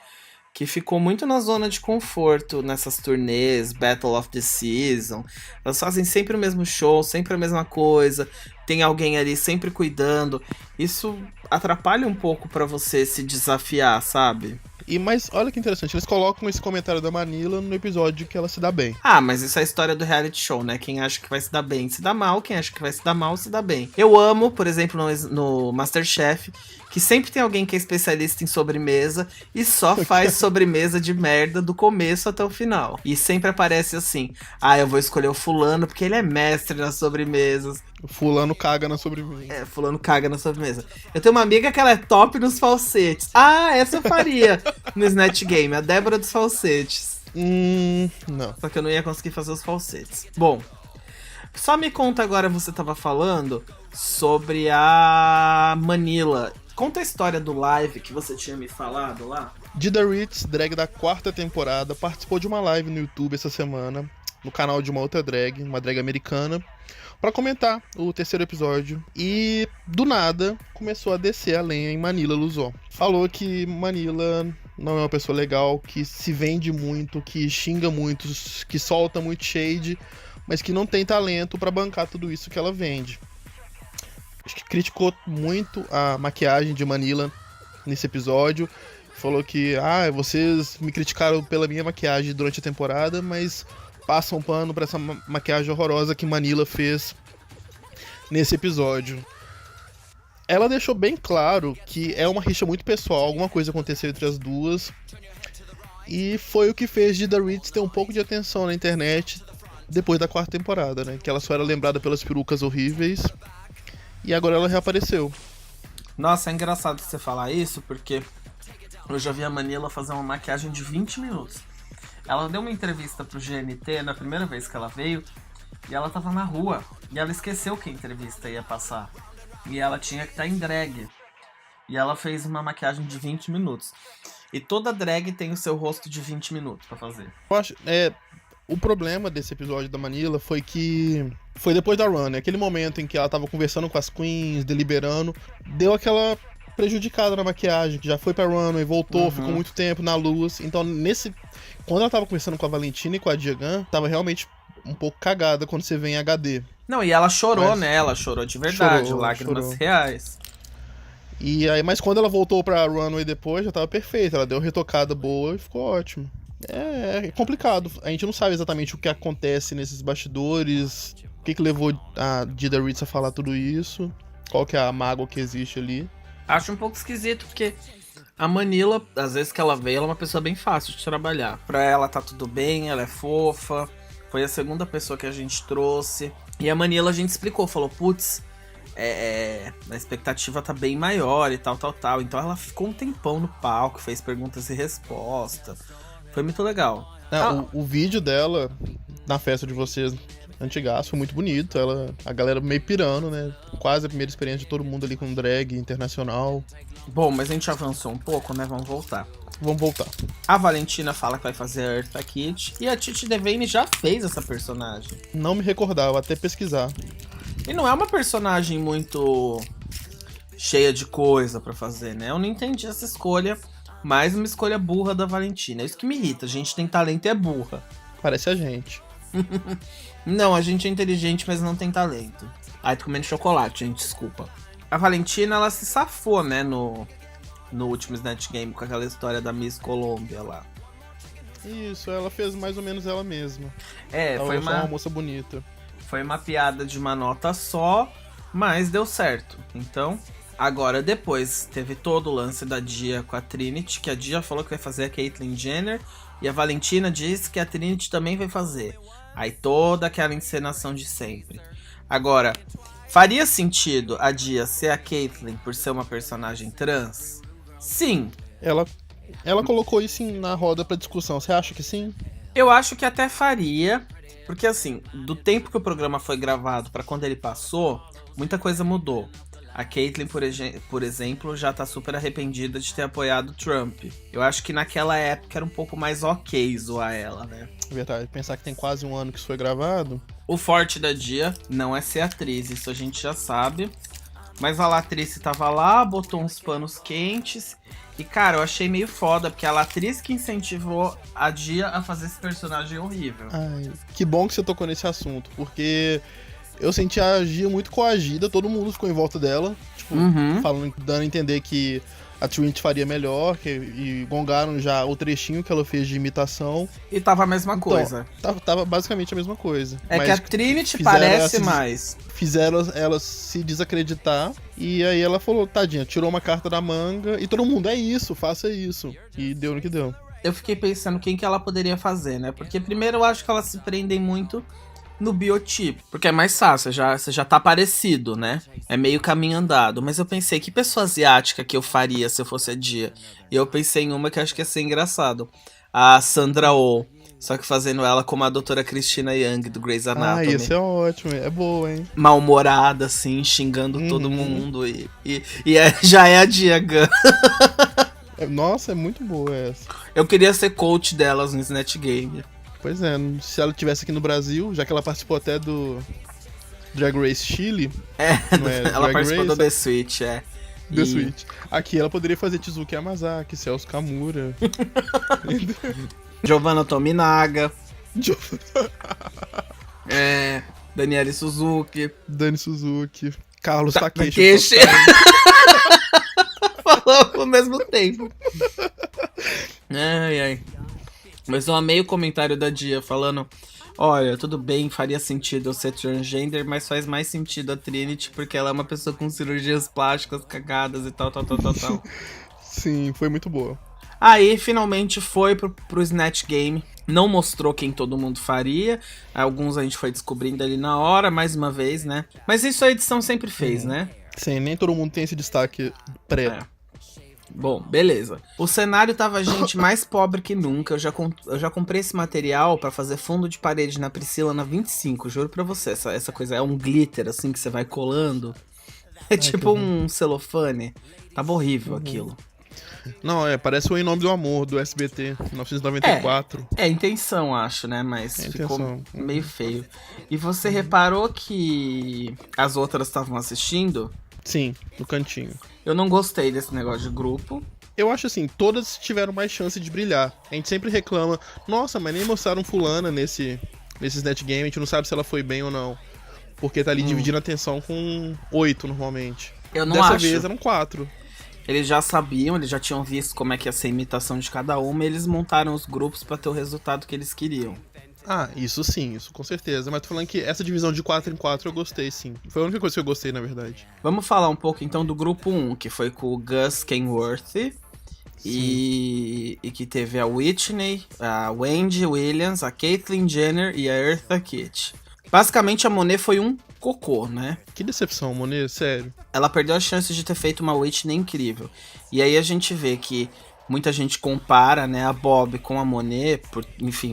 que ficou muito na zona de conforto nessas turnês, Battle of the Season. Elas fazem sempre o mesmo show, sempre a mesma coisa. Tem alguém ali sempre cuidando. Isso atrapalha um pouco pra você se desafiar, sabe? Mas olha que interessante, eles colocam esse comentário da Manila no episódio que ela se dá bem. Ah, mas isso é a história do reality show, né? Quem acha que vai se dar bem, se dá mal. Quem acha que vai se dar mal, se dá bem. Eu amo, por exemplo, no MasterChef, que sempre tem alguém que é especialista em sobremesa e só faz sobremesa de merda do começo até o final. E sempre aparece assim, eu vou escolher o fulano porque ele é mestre nas sobremesas. O fulano caga na sobremesa. Fulano caga na sobremesa. Eu tenho uma amiga que ela é top nos falsetes. Essa eu faria no Snatch Game, a Débora dos falsetes. Não. Só que eu não ia conseguir fazer os falsetes. Bom, só me conta agora, você tava falando sobre a Manila. Conta a história do live que você tinha me falado lá. Dida Ritz, drag da 4ª temporada, participou de uma live no YouTube essa semana, no canal de uma outra drag, uma drag americana, pra comentar o 3º episódio. E, do nada, começou a descer a lenha em Manila Luzon. Falou que Manila não é uma pessoa legal, que se vende muito, que xinga muito, que solta muito shade, mas que não tem talento pra bancar tudo isso que ela vende. Acho que criticou muito a maquiagem de Manila nesse episódio. Falou que, vocês me criticaram pela minha maquiagem durante a temporada, mas passam pano pra essa maquiagem horrorosa que Manila fez nesse episódio. Ela deixou bem claro que é uma rixa muito pessoal, alguma coisa aconteceu entre as duas. E foi o que fez Dida Ritz ter um pouco de atenção na internet depois da 4ª temporada, né? Que ela só era lembrada pelas perucas horríveis. E agora ela reapareceu. Nossa, é engraçado você falar isso, porque eu já vi a Manila fazer uma maquiagem de 20 minutos. Ela deu uma entrevista pro GNT na primeira vez que ela veio, e ela tava na rua, e ela esqueceu que a entrevista ia passar. E ela tinha que estar em drag. E ela fez uma maquiagem de 20 minutos. E toda drag tem o seu rosto de 20 minutos pra fazer. Eu acho, o problema desse episódio da Manila foi que foi depois da run, né? Aquele momento em que ela tava conversando com as queens, deliberando, deu aquela prejudicada na maquiagem, que já foi pra runway, voltou, ficou muito tempo na luz. Então, quando ela tava conversando com a Valentina e com a Diagan, tava realmente um pouco cagada quando você vê em HD. Não, e ela chorou, né? Ela chorou de verdade, lágrimas reais. E aí, mas quando ela voltou pra runway depois, já tava perfeita. Ela deu uma retocada boa e ficou ótimo. É complicado. A gente não sabe exatamente o que acontece nesses bastidores, o que levou a Dida Ritz a falar tudo isso, qual que é a mágoa que existe ali. Acho um pouco esquisito, porque a Manila, às vezes que ela veio, ela é uma pessoa bem fácil de trabalhar. Pra ela tá tudo bem, ela é fofa. Foi a segunda pessoa que a gente trouxe. E a Manila a gente explicou, falou, putz, a expectativa tá bem maior e tal. Então ela ficou um tempão no palco, fez perguntas e respostas. Foi muito legal. O vídeo dela na festa de vocês, antigaço, foi muito bonito. A galera meio pirando, né? Quase a primeira experiência de todo mundo ali com drag internacional. Bom, mas a gente avançou um pouco, né? Vamos voltar. A Valentina fala que vai fazer a Eartha Kitt. E a Titi Devane já fez essa personagem. Não me recordava, até pesquisar. E não é uma personagem muito cheia de coisa pra fazer, né? Eu não entendi essa escolha. Mais uma escolha burra da Valentina. É isso que me irrita. A gente tem talento e é burra. Parece a gente. Não, a gente é inteligente, mas não tem talento. Ai, tô comendo chocolate, gente, desculpa. A Valentina, ela se safou, né, no último Snatch Game, com aquela história da Miss Colômbia lá. Isso, ela fez mais ou menos ela mesma. Ela foi uma moça bonita. Foi uma piada de uma nota só, mas deu certo. Então, agora depois teve todo o lance da Dia com a Trinity, que a Dia falou que vai fazer a Caitlyn Jenner, e a Valentina disse que a Trinity também vai fazer. Aí toda aquela encenação de sempre. Agora, faria sentido a Dia ser a Caitlyn por ser uma personagem trans? Sim. Ela colocou isso na roda pra discussão. Você acha que sim? Eu acho que até faria, porque assim, do tempo que o programa foi gravado pra quando ele passou, muita coisa mudou. A Caitlyn, por exemplo, já tá super arrependida de ter apoiado o Trump. Eu acho que naquela época era um pouco mais ok zoar ela, né? Verdade, pensar que tem quase um ano que isso foi gravado. O forte da Dia não é ser atriz, isso a gente já sabe. Mas a Latrice tava lá, botou uns panos quentes. E, cara, eu achei meio foda, porque a Latrice que incentivou a Dia a fazer esse personagem horrível. Ai, que bom que você tocou nesse assunto, porque eu senti a Gia muito coagida, todo mundo ficou em volta dela, tipo, falando, dando a entender que a Trinity faria melhor, e gongaram já o trechinho que ela fez de imitação. E tava a mesma coisa. Tava basicamente a mesma coisa. É mas que a Trinity parece mais. Fizeram ela se desacreditar, e aí ela falou, tadinha, tirou uma carta da manga, e todo mundo, é isso, faça isso. E deu no que deu. Eu fiquei pensando quem que ela poderia fazer, né? Porque primeiro eu acho que elas se prendem muito no biotipo, porque é mais fácil, você já tá parecido, né? É meio caminho andado. Mas eu pensei, que pessoa asiática que eu faria se eu fosse a Dia? E eu pensei em uma que eu acho que ia ser engraçado. A Sandra Oh. Só que fazendo ela como a doutora Christina Yang, do Grey's Anatomy. Ah, isso é ótimo, é boa, hein? Mal-humorada, assim, xingando todo mundo. Já é a Diagan. Nossa, é muito boa essa. Eu queria ser coach delas no Snatch Game. Pois é, se ela estivesse aqui no Brasil, já que ela participou até do Drag Race Chile. Ela participou do The Switch, The Switch. Aqui ela poderia fazer Tizuki Yamazaki, Celso Kamura. Giovanna Tominaga. Daniele Suzuki. Dani Suzuki. Carlos Takeshi. Falou ao mesmo tempo. Ai. Mas eu amei o comentário da Dia falando: olha, tudo bem, faria sentido eu ser transgender, mas faz mais sentido a Trinity porque ela é uma pessoa com cirurgias plásticas cagadas e tal. Sim, foi muito boa. Aí, finalmente foi pro Snatch Game. Não mostrou quem todo mundo faria. Alguns a gente foi descobrindo ali na hora, mais uma vez, né? Mas isso a edição sempre fez, né? Sim, nem todo mundo tem esse destaque pré. Bom, beleza. O cenário tava gente mais pobre que nunca. Eu já comprei esse material pra fazer fundo de parede na Priscila na 25, juro pra você. Essa coisa é um glitter, assim, que você vai colando. É tipo um celofane. Tava horrível aquilo. Não, parece o Em Nome do Amor, do SBT, 1994. É intenção, acho, né? Mas ficou meio feio. E você reparou que as outras estavam assistindo? Sim, no cantinho. Eu não gostei desse negócio de grupo. Eu acho assim, todas tiveram mais chance de brilhar. A gente sempre reclama, nossa, mas nem mostraram fulana nesses netgame, a gente não sabe se ela foi bem ou não. Porque tá ali dividindo a atenção com 8 normalmente. Eu não Dessa acho. vez eram 4. Eles já sabiam, eles já tinham visto como é que ia ser a imitação de cada uma, e eles montaram os grupos pra ter o resultado que eles queriam. Ah, isso sim, isso com certeza. Mas tô falando que essa divisão de 4 em 4 eu gostei, sim. Foi a única coisa que eu gostei, na verdade. Vamos falar um pouco então do grupo 1, que foi com o Gus Kenworthy. E que teve a Whitney, a Wendy Williams, a Caitlyn Jenner e a Eartha Kitt. Basicamente a Monet foi um cocô, né? Que decepção, Monet, sério. Ela perdeu a chance de ter feito uma Whitney incrível. E aí a gente vê que muita gente compara, né, a Bob com a Monet,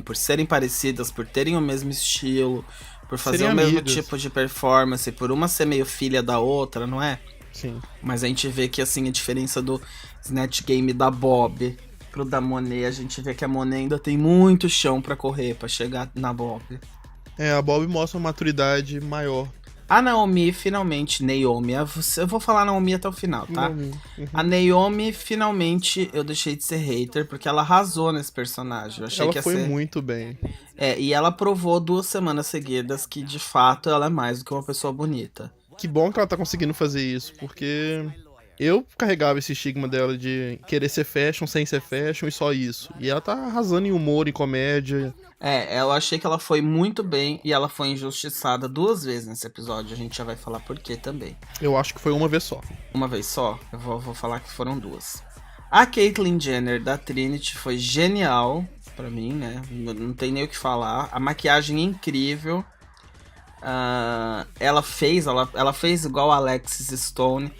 por serem parecidas, por terem o mesmo estilo, por fazer Serem o mesmo amigas. tipo de performance, por uma ser meio filha da outra, não é? Sim. Mas a gente vê que, assim, a diferença do Snatch Game da Bob pro da Monet, a gente vê que a Monet ainda tem muito chão pra correr, pra chegar na Bob. A Bob mostra uma maturidade maior. A Naomi, finalmente, Naomi, eu vou falar Naomi até o final, tá? Uhum. A Naomi, finalmente, eu deixei de ser hater, porque ela arrasou nesse personagem. Eu achei Ela que ia foi ser... muito bem. E ela provou 2 semanas seguidas que, de fato, ela é mais do que uma pessoa bonita. Que bom que ela tá conseguindo fazer isso, porque eu carregava esse estigma dela de querer ser fashion sem ser fashion e só isso. E ela tá arrasando em humor, em comédia. Eu achei que ela foi muito bem e ela foi injustiçada 2 vezes nesse episódio. A gente já vai falar por quê também. Eu acho que foi uma vez só. Uma vez só? Eu vou falar que foram 2. A Caitlyn Jenner da Trinity foi genial pra mim, né? Não tem nem o que falar. A maquiagem é incrível. Ela fez igual a Alexis Stone.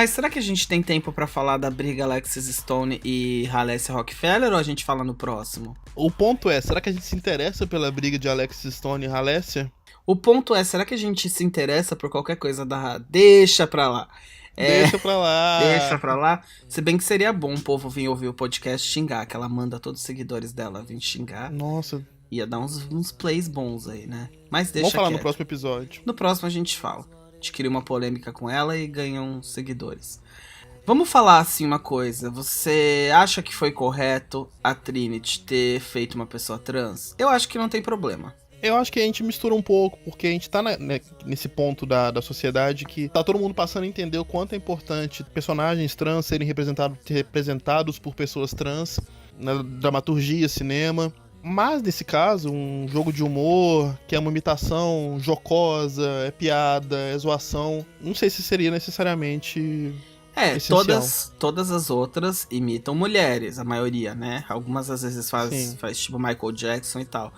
Será que a gente tem tempo pra falar da briga Alexis Stone e Alessia Rockefeller ou a gente fala no próximo? O ponto é, será que a gente se interessa pela briga de Alexis Stone e Alessia? O ponto é, será que a gente se interessa por qualquer coisa da... Deixa pra lá. Deixa pra lá. Deixa pra lá. Se bem que seria bom o povo vir ouvir o podcast xingar, que ela manda todos os seguidores dela vir xingar. Nossa. Ia dar uns plays bons aí, né? Mas deixa Vamos falar quieto. no próximo episódio. No próximo a gente fala. A gente cria uma polêmica com ela e ganha uns seguidores. Vamos falar assim uma coisa. Você acha que foi correto a Trinity ter feito uma pessoa trans? Eu acho que não tem problema. Eu acho que a gente mistura um pouco, porque a gente tá nesse ponto da sociedade que tá todo mundo passando a entender o quanto é importante personagens trans serem representados por pessoas trans na dramaturgia, cinema. Mas, nesse caso, um jogo de humor, que é uma imitação jocosa, é piada, é zoação, não sei se seria necessariamente essencial. Todas as outras imitam mulheres, a maioria, né? Algumas às vezes faz tipo Michael Jackson e tal.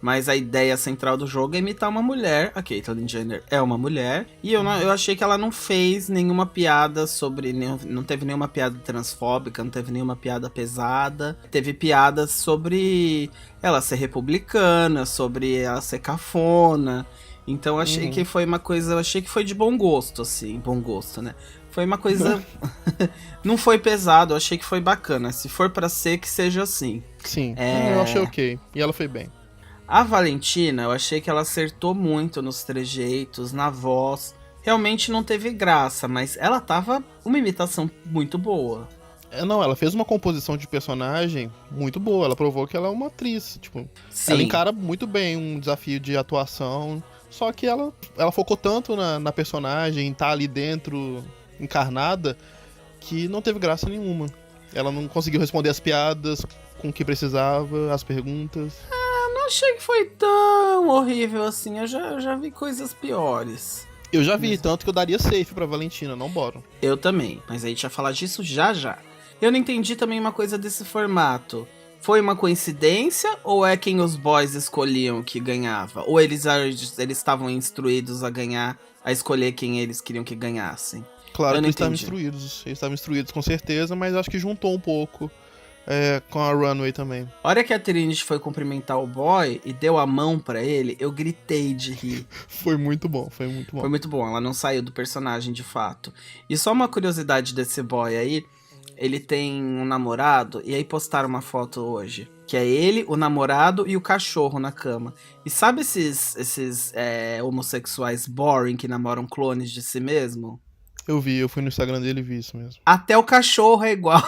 Mas a ideia central do jogo é imitar uma mulher. A Caitlyn Jenner é uma mulher. E eu achei que ela não fez nenhuma piada sobre... Não teve nenhuma piada transfóbica, não teve nenhuma piada pesada. Teve piadas sobre ela ser republicana, sobre ela ser cafona. Então eu achei que foi uma coisa... Eu achei que foi de bom gosto, assim. Bom gosto, né? Foi uma coisa... Não foi pesado, eu achei que foi bacana. Se for pra ser, que seja assim. Sim, eu achei ok. E ela foi bem. A Valentina, eu achei que ela acertou muito nos trejeitos, na voz. Realmente não teve graça, mas ela tava uma imitação muito boa. Ela fez uma composição de personagem muito boa. Ela provou que ela é uma atriz. Tipo, Sim. Ela encara muito bem um desafio de atuação. Só que ela focou tanto na personagem, tá ali dentro, encarnada, que não teve graça nenhuma. Ela não conseguiu responder as piadas com o que precisava, as perguntas. Não achei que foi tão horrível assim, eu já vi coisas piores. Eu já vi, tanto que eu daria safe pra Valentina, não bora. Eu também, mas a gente vai falar disso já. Eu não entendi também uma coisa desse formato. Foi uma coincidência ou é quem os boys escolhiam que ganhava? Ou eles estavam instruídos a escolher quem eles queriam que ganhassem? Claro Eu que não eles estavam instruídos com certeza, mas acho que juntou um pouco com a Runway também. A hora que a Trinity foi cumprimentar o boy e deu a mão pra ele, eu gritei de rir. Foi muito bom. Foi muito bom, ela não saiu do personagem de fato. E só uma curiosidade desse boy aí, ele tem um namorado, e aí postaram uma foto hoje, que é ele, o namorado e o cachorro na cama. E sabe esses homossexuais boring que namoram clones de si mesmo? Eu fui no Instagram dele e vi isso mesmo. Até o cachorro é igual.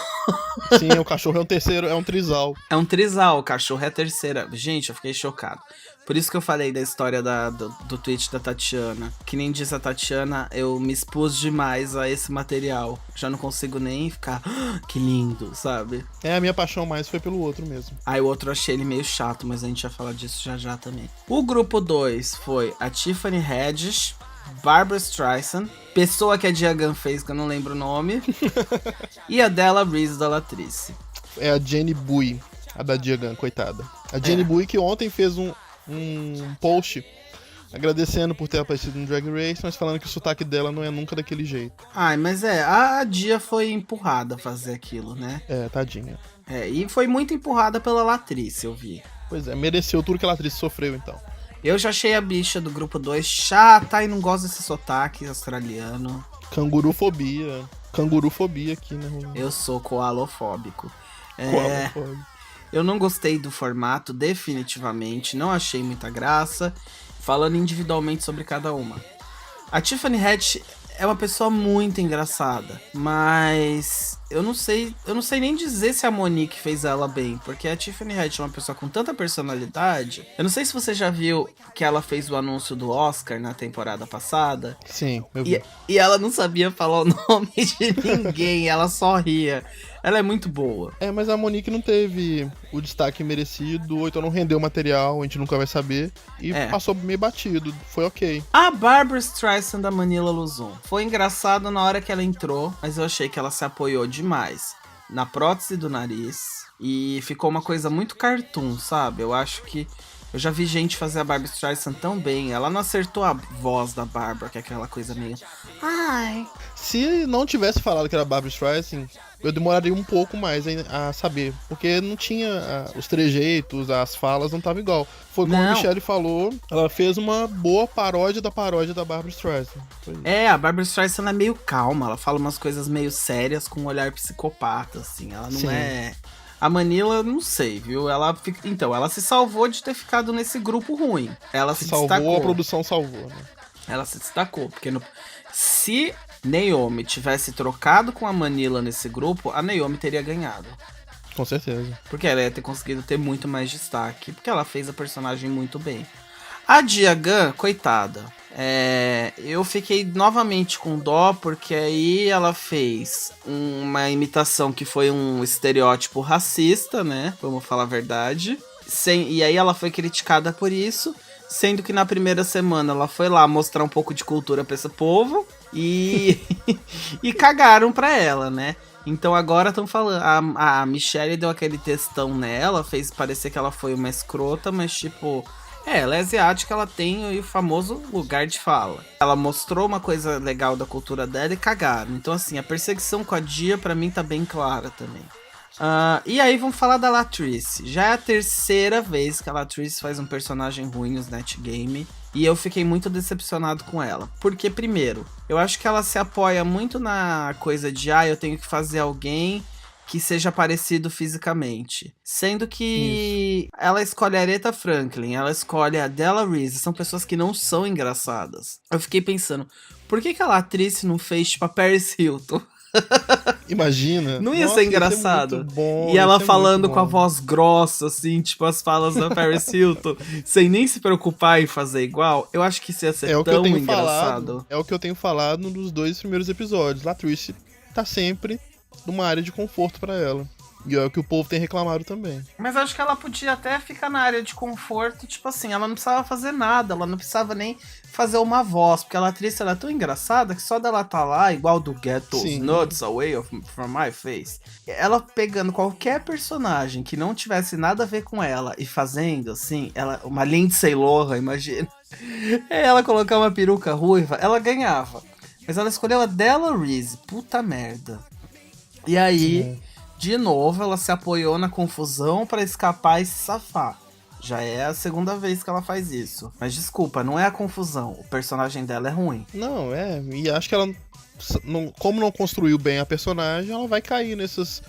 Sim, o cachorro é um terceiro, é um trisal. É um trisal, o cachorro é a terceira. Gente, eu fiquei chocado. Por isso que eu falei da história do tweet da Tatiana. Que nem diz a Tatiana, eu me expus demais a esse material. Já não consigo nem ficar, que lindo, sabe? A minha paixão mais foi pelo outro mesmo. Aí o outro eu achei ele meio chato, mas a gente vai falar disso já também. O grupo 2 foi a Tiffany Haddish, Barbra Streisand, pessoa que a Diagan fez, que eu não lembro o nome, e a Della Reese da Latrice. É a Jenny Bui, a da Diagan, coitada. A Jenny Bui que ontem fez um post agradecendo por ter aparecido no Drag Race, mas falando que o sotaque dela não é nunca daquele jeito. Ai, mas a Dia foi empurrada a fazer aquilo, né? Tadinha. E foi muito empurrada pela Latrice, eu vi. Pois é, mereceu tudo que a Latrice sofreu, então. Eu já achei a bicha do grupo 2 chata e não gosto desse sotaque australiano. Cangurufobia aqui, né? Eu sou koalofóbico. Koalofóbico. Eu não gostei do formato, definitivamente. Não achei muita graça. Falando individualmente sobre cada uma. A Tiffany Haddish é uma pessoa muito engraçada. Mas eu não sei nem dizer se a Monique fez ela bem. Porque a Tiffany Haddish é uma pessoa com tanta personalidade. Eu não sei se você já viu que ela fez o anúncio do Oscar na temporada passada. Sim, eu vi. E ela não sabia falar o nome de ninguém. Ela só ria. Ela é muito boa. Mas a Monique não teve o destaque merecido, ou então não rendeu o material, a gente nunca vai saber. E passou meio batido, foi ok. A Barbra Streisand da Manila Luzon. Foi engraçado na hora que ela entrou, mas eu achei que ela se apoiou demais na prótese do nariz. E ficou uma coisa muito cartoon, sabe? Eu acho que eu já vi gente fazer a Barbra Streisand tão bem. Ela não acertou a voz da Barbra, que é aquela coisa meio... Ai... Se não tivesse falado que era Barbra Streisand, eu demoraria um pouco mais a saber. Porque não tinha os trejeitos, as falas, não tava igual. Foi como a Michelle falou, ela fez uma boa paródia da Barbra Streisand. A Barbra Streisand é meio calma, ela fala umas coisas meio sérias com um olhar psicopata, assim. Ela não é... A Manila, não sei, viu? Então, ela se salvou de ter ficado nesse grupo ruim. Ela se destacou. A produção salvou, né? Ela se destacou, porque se Naomi tivesse trocado com a Manila nesse grupo, a Naomi teria ganhado. Com certeza. Porque ela ia ter conseguido ter muito mais destaque, porque ela fez a personagem muito bem. A Diagan, coitada, eu fiquei novamente com dó, porque aí ela fez uma imitação que foi um estereótipo racista, né? Vamos falar a verdade. E aí ela foi criticada por isso, sendo que na primeira semana ela foi lá mostrar um pouco de cultura pra esse povo e cagaram pra ela, né? Então agora estão falando, a Michelle deu aquele textão nela, fez parecer que ela foi uma escrota, mas tipo... ela é asiática, ela tem o famoso lugar de fala. Ela mostrou uma coisa legal da cultura dela e cagaram. Então assim, a perseguição com a Dia pra mim tá bem clara também. E aí vamos falar da Latrice. Já é a terceira vez que a Latrice faz um personagem ruim no Snatch Game. E eu fiquei muito decepcionado com ela. Porque, primeiro, eu acho que ela se apoia muito na coisa de eu tenho que fazer alguém que seja parecido fisicamente. Sendo que ela escolhe a Aretha Franklin, ela escolhe a Della Reese, são pessoas que não são engraçadas. Eu fiquei pensando, por que a Latrice não fez tipo a Paris Hilton? Imagina. Não ia ser engraçado. Muito bom, e ela falando com a voz grossa, assim, tipo as falas da Paris Hilton, sem nem se preocupar em fazer igual. Eu acho que isso ia ser tão engraçado. É o que eu tenho falado nos 2 primeiros episódios. Latrice tá sempre numa área de conforto pra ela. E é o que o povo tem reclamado também. Mas eu acho que ela podia até ficar na área de conforto, tipo assim, ela não precisava fazer nada, ela não precisava nem fazer uma voz, porque a atriz ela é tão engraçada que só dela tá lá, igual do Get Those Nuts Away from My Face, ela pegando qualquer personagem que não tivesse nada a ver com ela e fazendo, assim, uma Lindsay Lohan, imagina, ela colocar uma peruca ruiva, ela ganhava. Mas ela escolheu a Della Reese, puta merda. E aí, de novo, ela se apoiou na confusão pra escapar e se safar. Já é a segunda vez que ela faz isso. Mas desculpa, não é a confusão. O personagem dela é ruim. Não, e acho que ela, como não construiu bem a personagem, ela vai cair nessas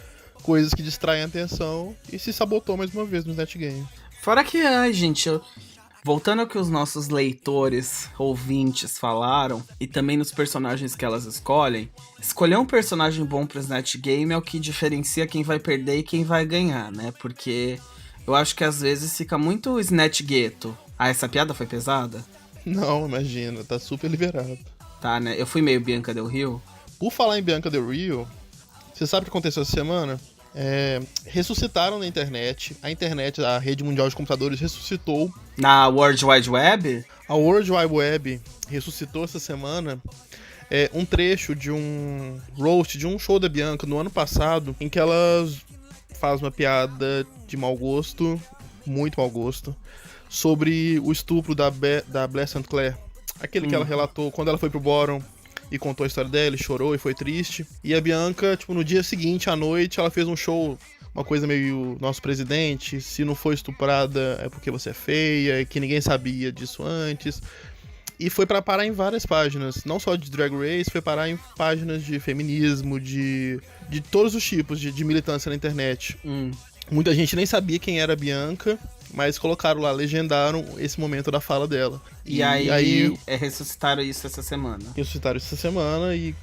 coisas que distraem a atenção e se sabotou mais uma vez no Snatch Game. Fora que, ai, gente, voltando ao que os nossos leitores, ouvintes falaram, e também nos personagens que elas escolhem, escolher um personagem bom pro Snatch Game é o que diferencia quem vai perder e quem vai ganhar, né? Porque eu acho que às vezes fica muito Snatch Ghetto. Ah, essa piada foi pesada? Não, imagina, tá super liberado. Tá, né? Eu fui meio Bianca Del Rio. Por falar em Bianca Del Rio, você sabe o que aconteceu essa semana? Ressuscitaram na internet. A internet, a rede mundial de computadores, ressuscitou. Na World Wide Web? A World Wide Web ressuscitou essa semana um trecho de um roast, de um show da Bianca no ano passado, em que ela faz uma piada de mau gosto, muito mau gosto, sobre o estupro da Blair St. Clair. Aquele que ela relatou quando ela foi pro Bottom e contou a história dela, e chorou e foi triste. E a Bianca, tipo, no dia seguinte, à noite, ela fez um show, uma coisa meio nosso presidente, se não foi estuprada é porque você é feia, e que ninguém sabia disso antes. E foi pra parar em várias páginas, não só de Drag Race, foi parar em páginas de feminismo, de todos os tipos de militância na internet. Muita gente nem sabia quem era a Bianca, mas colocaram lá, legendaram esse momento da fala dela. E aí ressuscitaram isso essa semana. Ressuscitaram isso essa semana e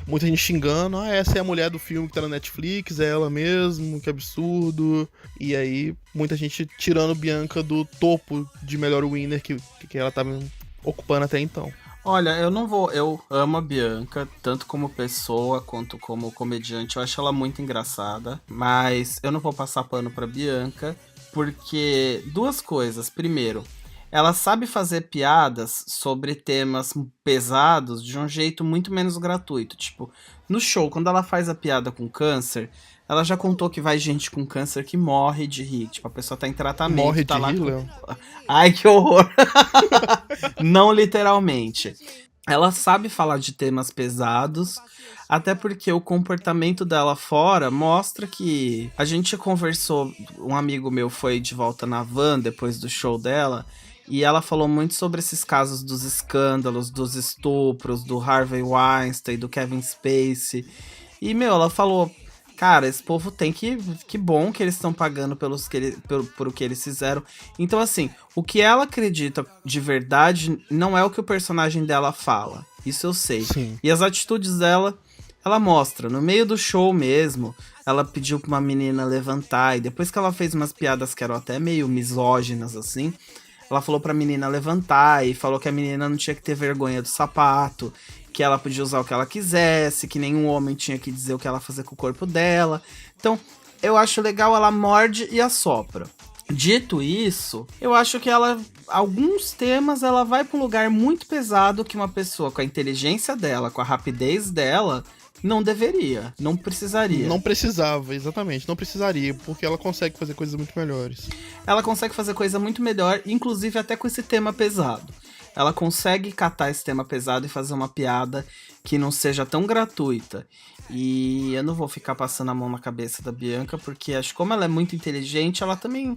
muita gente xingando, essa é a mulher do filme que tá na Netflix, é ela mesmo, que absurdo. E aí, muita gente tirando Bianca do topo de melhor winner que ela tava ocupando até então. Olha, eu amo a Bianca, tanto como pessoa quanto como comediante, eu acho ela muito engraçada, mas eu não vou passar pano pra Bianca, porque duas coisas. Primeiro, ela sabe fazer piadas sobre temas pesados de um jeito muito menos gratuito. Tipo, no show, quando ela faz a piada com câncer, ela já contou que vai gente com câncer que morre de rir. Tipo, a pessoa tá em tratamento. Morre tá de lá rir, com... Léo? Ai, que horror! Não literalmente. Ela sabe falar de temas pesados, até porque o comportamento dela fora mostra que... A gente conversou, um amigo meu foi de volta na van depois do show dela, e ela falou muito sobre esses casos dos escândalos, dos estupros, do Harvey Weinstein, do Kevin Spacey. E, ela falou... Cara, esse povo tem que bom que eles estão pagando por o que eles fizeram. Então, assim, o que ela acredita de verdade não é o que o personagem dela fala. Isso eu sei. Sim. E as atitudes dela, ela mostra. No meio do show mesmo, ela pediu pra uma menina levantar. E depois que ela fez umas piadas que eram até meio misóginas, assim, ela falou pra menina levantar e falou que a menina não tinha que ter vergonha do sapato, que ela podia usar o que ela quisesse, que nenhum homem tinha que dizer o que ela fazia com o corpo dela. Então, eu acho legal, ela morde e assopra. Dito isso, eu acho que alguns temas, ela vai pra um lugar muito pesado que uma pessoa com a inteligência dela, com a rapidez dela, não deveria, não precisaria. Não precisava, exatamente, não precisaria, porque ela consegue fazer coisas muito melhores. Ela consegue fazer coisa muito melhor, inclusive até com esse tema pesado. Ela consegue catar esse tema pesado e fazer uma piada que não seja tão gratuita. E eu não vou ficar passando a mão na cabeça da Bianca, porque acho que como ela é muito inteligente, ela também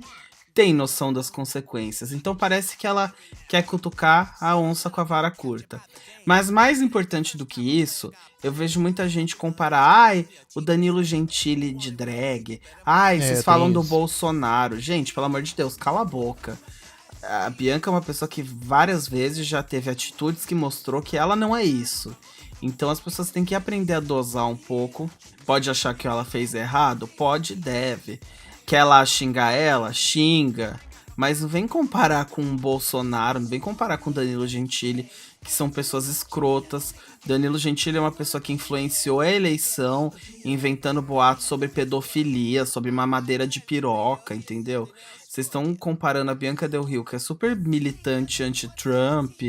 tem noção das consequências. Então parece que ela quer cutucar a onça com a vara curta. Mas mais importante do que isso, eu vejo muita gente comparar, o Danilo Gentili de drag, vocês falam do Bolsonaro. Gente, pelo amor de Deus, cala a boca. A Bianca é uma pessoa que várias vezes já teve atitudes que mostrou que ela não é isso. Então as pessoas têm que aprender a dosar um pouco. Pode achar que ela fez errado? Pode, deve. Quer lá xingar ela? Xinga. Mas não vem comparar com o Bolsonaro, não vem comparar com o Danilo Gentili, que são pessoas escrotas. Danilo Gentili é uma pessoa que influenciou a eleição, inventando boatos sobre pedofilia, sobre mamadeira de piroca, entendeu? Vocês estão comparando a Bianca Del Rio, que é super militante anti-Trump,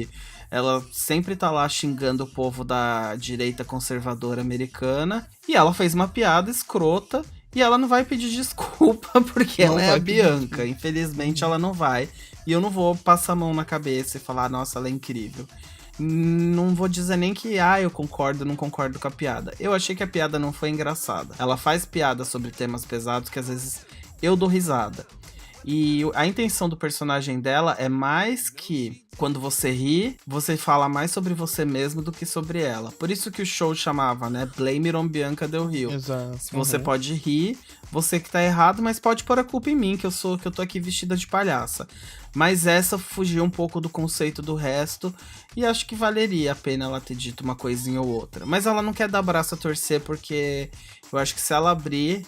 ela sempre tá lá xingando o povo da direita conservadora americana, e ela fez uma piada escrota, e ela não vai pedir desculpa, porque ela é a Bianca. Infelizmente ela não vai, e eu não vou passar a mão na cabeça e falar, nossa, ela é incrível. Não vou dizer nem que, eu concordo, não concordo com a piada. Eu achei que a piada não foi engraçada. Ela faz piada sobre temas pesados que às vezes eu dou risada. E a intenção do personagem dela é mais que, quando você ri, você fala mais sobre você mesmo do que sobre ela. Por isso que o show chamava, né? Blame It on Bianca Del Rio. Exato. Se você pode rir, você que tá errado, mas pode pôr a culpa em mim, que eu tô aqui vestida de palhaça. Mas essa fugiu um pouco do conceito do resto, e acho que valeria a pena ela ter dito uma coisinha ou outra. Mas ela não quer dar braço a torcer, porque eu acho que se ela abrir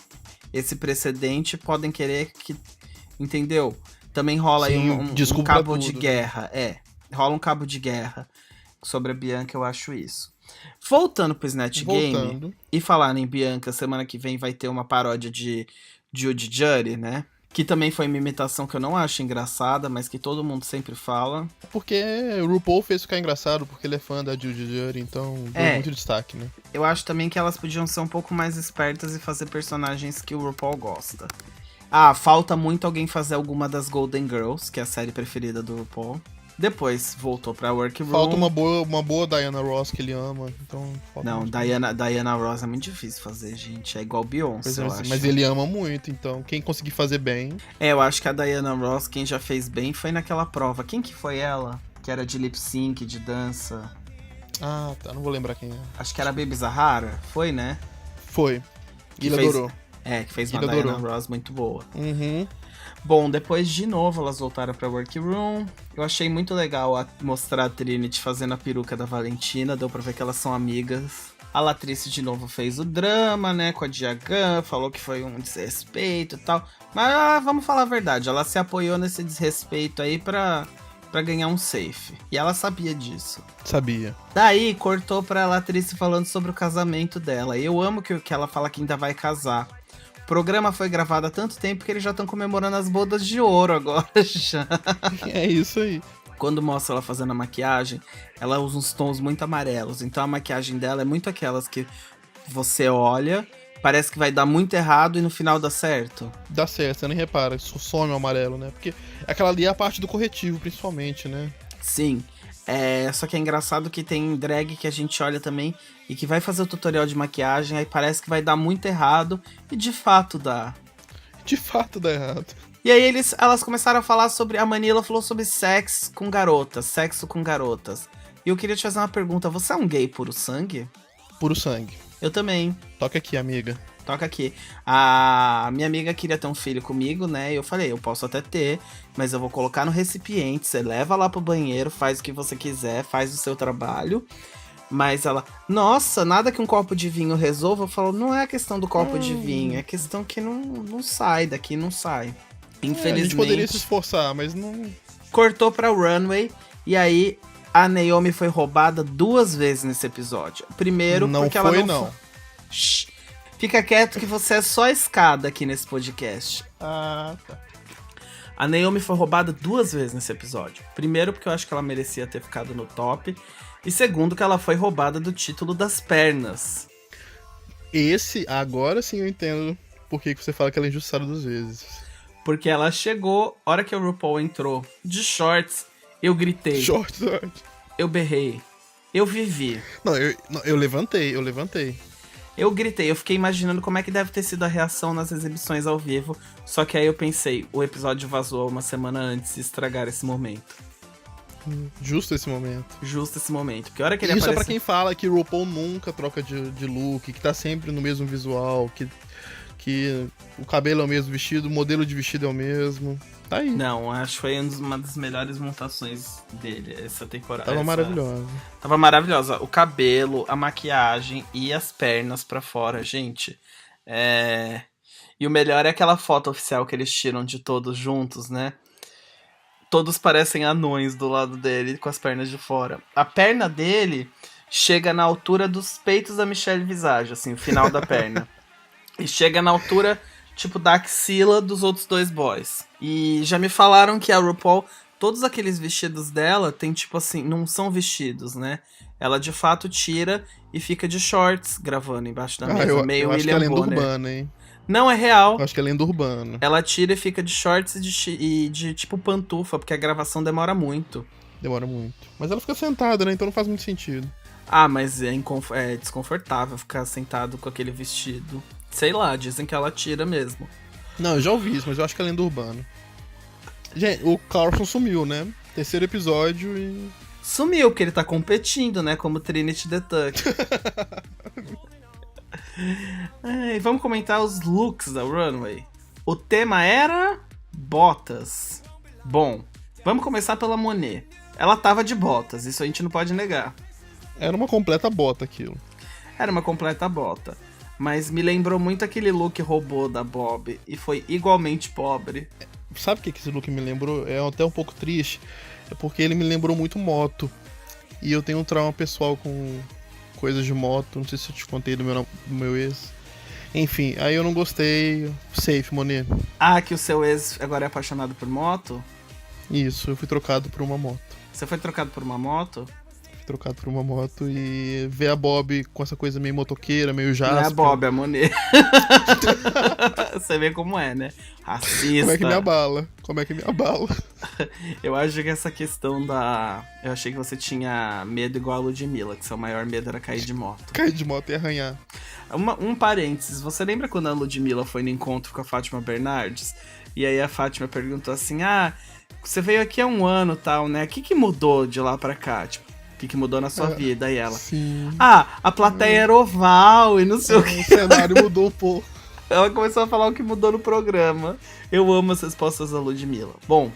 esse precedente, podem querer que... Entendeu? Também rola aí um cabo de guerra. Rola um cabo de guerra sobre a Bianca, eu acho isso. Voltando pro Snatch Game, e falar em Bianca, semana que vem vai ter uma paródia de Judy Judy, né? Que também foi uma imitação que eu não acho engraçada, mas que todo mundo sempre fala. Porque o RuPaul fez ficar engraçado, porque ele é fã da Judy Judy, então deu muito destaque, né? Eu acho também que elas podiam ser um pouco mais espertas e fazer personagens que o RuPaul gosta. Falta muito alguém fazer alguma das Golden Girls, que é a série preferida do RuPaul. Depois voltou pra Workroom. Falta uma boa Diana Ross que ele ama, então... Não, Diana Ross é muito difícil fazer, gente. É igual Beyoncé, eu acho. Mas ele ama muito, então quem conseguir fazer bem... eu acho que a Diana Ross, quem já fez bem, foi naquela prova. Quem que foi ela? Que era de lip sync, de dança. Tá, não vou lembrar quem é. Acho que era a Baby Zahara, foi, né? Foi. E ele adorou. Que fez uma Diana Ross muito boa. Uhum. Bom, depois de novo elas voltaram pra Workroom. Eu achei muito legal mostrar a Trinity fazendo a peruca da Valentina. Deu pra ver que elas são amigas. A Latrice de novo fez o drama, né, com a Diagan. Falou que foi um desrespeito e tal. Mas vamos falar a verdade, ela se apoiou nesse desrespeito aí pra ganhar um safe. E ela sabia disso. Sabia. Daí cortou pra Latrice falando sobre o casamento dela. E eu amo que ela fala que ainda vai casar. O programa foi gravado há tanto tempo que eles já estão comemorando as bodas de ouro agora já. É isso aí. Quando mostra ela fazendo a maquiagem, ela usa uns tons muito amarelos. Então a maquiagem dela é muito aquelas que você olha, parece que vai dar muito errado e no final dá certo. Dá certo, você nem repara, some o amarelo, né? Porque aquela ali é a parte do corretivo, principalmente, né? Sim. Só que é engraçado que tem drag que a gente olha também e que vai fazer o tutorial de maquiagem, aí parece que vai dar muito errado e de fato dá. De fato dá errado. E aí elas começaram a falar sobre... A Manila falou sobre sexo com garotas. E eu queria te fazer uma pergunta. Você é um gay puro sangue? Puro sangue. Eu também. Toca aqui, amiga. Toca aqui. A minha amiga queria ter um filho comigo, né? E eu falei, eu posso até ter, mas eu vou colocar no recipiente. Você leva lá pro banheiro, faz o que você quiser, faz o seu trabalho. Mas ela, nossa, nada que um copo de vinho resolva. Eu falo, não é a questão do copo de vinho, é questão que não sai daqui, não sai. Infelizmente. A gente poderia se esforçar, mas não... Cortou pra runway, e aí a Naomi foi roubada 2 vezes nesse episódio. Primeiro, não porque foi, ela não... Shhh. Fica quieto que você é só escada aqui nesse podcast. Tá. A Naomi foi roubada 2 vezes nesse episódio. Primeiro, porque eu acho que ela merecia ter ficado no top. E segundo, que ela foi roubada do título das pernas. Agora sim eu entendo por que você fala que ela é injustiçada 2 vezes. Porque ela chegou, a hora que o RuPaul entrou de shorts, eu gritei. Shorts. Eu berrei. Eu vivi. Eu levantei. Eu gritei, eu fiquei imaginando como é que deve ter sido a reação nas exibições ao vivo. Só que aí eu pensei, o episódio vazou uma semana antes de estragar esse momento. Justo esse momento. Porque a hora que ele Isso aparece... é pra quem fala que o RuPaul nunca troca de look, que tá sempre no mesmo visual, que o cabelo é o mesmo vestido, o modelo de vestido é o mesmo. Tá aí. Não, acho que foi uma das melhores montações dele essa temporada. Tava maravilhosa. O cabelo, a maquiagem e as pernas pra fora, gente. E o melhor é aquela foto oficial que eles tiram de todos juntos, né? Todos parecem anões do lado dele, com as pernas de fora. A perna dele chega na altura dos peitos da Michelle Visage, assim, o final da perna. E chega na altura, tipo, da axila dos outros 2 boys. E já me falaram que a RuPaul, todos aqueles vestidos dela, tem tipo assim, não são vestidos, né? Ela de fato tira e fica de shorts gravando embaixo da mesa, meio eu acho William que é lenda Bonner. urbana, hein? Não, é real. Eu acho que é lenda urbana. Ela tira e fica de shorts e de tipo pantufa, porque a gravação demora muito. Demora muito. Mas ela fica sentada, né? Então não faz muito sentido. Ah, mas é desconfortável ficar sentado com aquele vestido. Sei lá, dizem que ela tira mesmo. Não, eu já ouvi isso, mas eu acho que é lenda urbana. Gente, o Carlson sumiu, né? Terceiro episódio e... Sumiu, porque ele tá competindo, né? Como Trinity the Tuck. Vamos comentar os looks da Runway. O tema era botas. Bom, vamos começar pela Monet. Ela tava de botas, isso a gente não pode negar. Era uma completa bota aquilo. Era uma completa bota. Mas me lembrou muito aquele look robô da Bob. E foi igualmente pobre. Sabe o que esse look me lembrou? É até um pouco triste. É porque ele me lembrou muito moto. E eu tenho um trauma pessoal com coisas de moto. Não sei se eu te contei do meu ex. Enfim, aí eu não gostei. Safe, Monet. Ah, que o seu ex agora é apaixonado por moto? Isso, eu fui trocado por uma moto. Você foi trocado por uma moto? Fui trocado por uma moto e ver a Bob com essa coisa meio motoqueira, meio Jasper. Não é a Bob, é a Monet. Você vê como é, né? Racista. Como é que me abala? Como é que me abala? Eu acho que essa questão da... Eu achei que você tinha medo igual a Ludmilla, que seu maior medo era cair de moto. Cair de moto e arranhar. Um parênteses, você lembra quando a Ludmilla foi no encontro com a Fátima Bernardes? E aí a Fátima perguntou assim, você veio aqui há 1 ano e tal, né? O que mudou de lá pra cá? Tipo, o que mudou na sua vida? E ela, sim. A plateia era oval e não sei o que. O cenário mudou um pouco. Ela começou a falar o que mudou no programa. Eu amo as respostas da Ludmilla. Bom,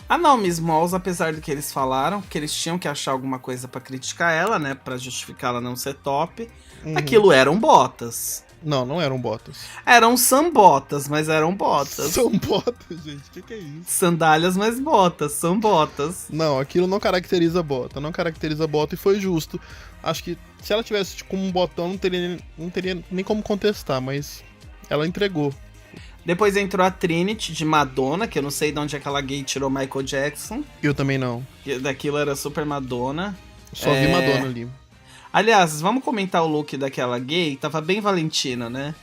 a Naomi Smalls, apesar do que eles falaram, que eles tinham que achar alguma coisa pra criticar ela, né? Pra justificar ela não ser top. Aquilo eram botas. Não eram botas. Eram sambotas, mas eram botas. São botas, gente. O que é isso? Sandálias, mas botas. São botas. Não, aquilo não caracteriza bota. Não caracteriza bota e foi justo. Acho que se ela tivesse como um botão, não teria nem como contestar, mas ela entregou. Depois entrou a Trinity de Madonna, que eu não sei de onde aquela gay tirou Michael Jackson. Eu também não. Daquilo era super Madonna. Só vi Madonna ali. Aliás, vamos comentar o look daquela gay? Tava bem Valentina, né?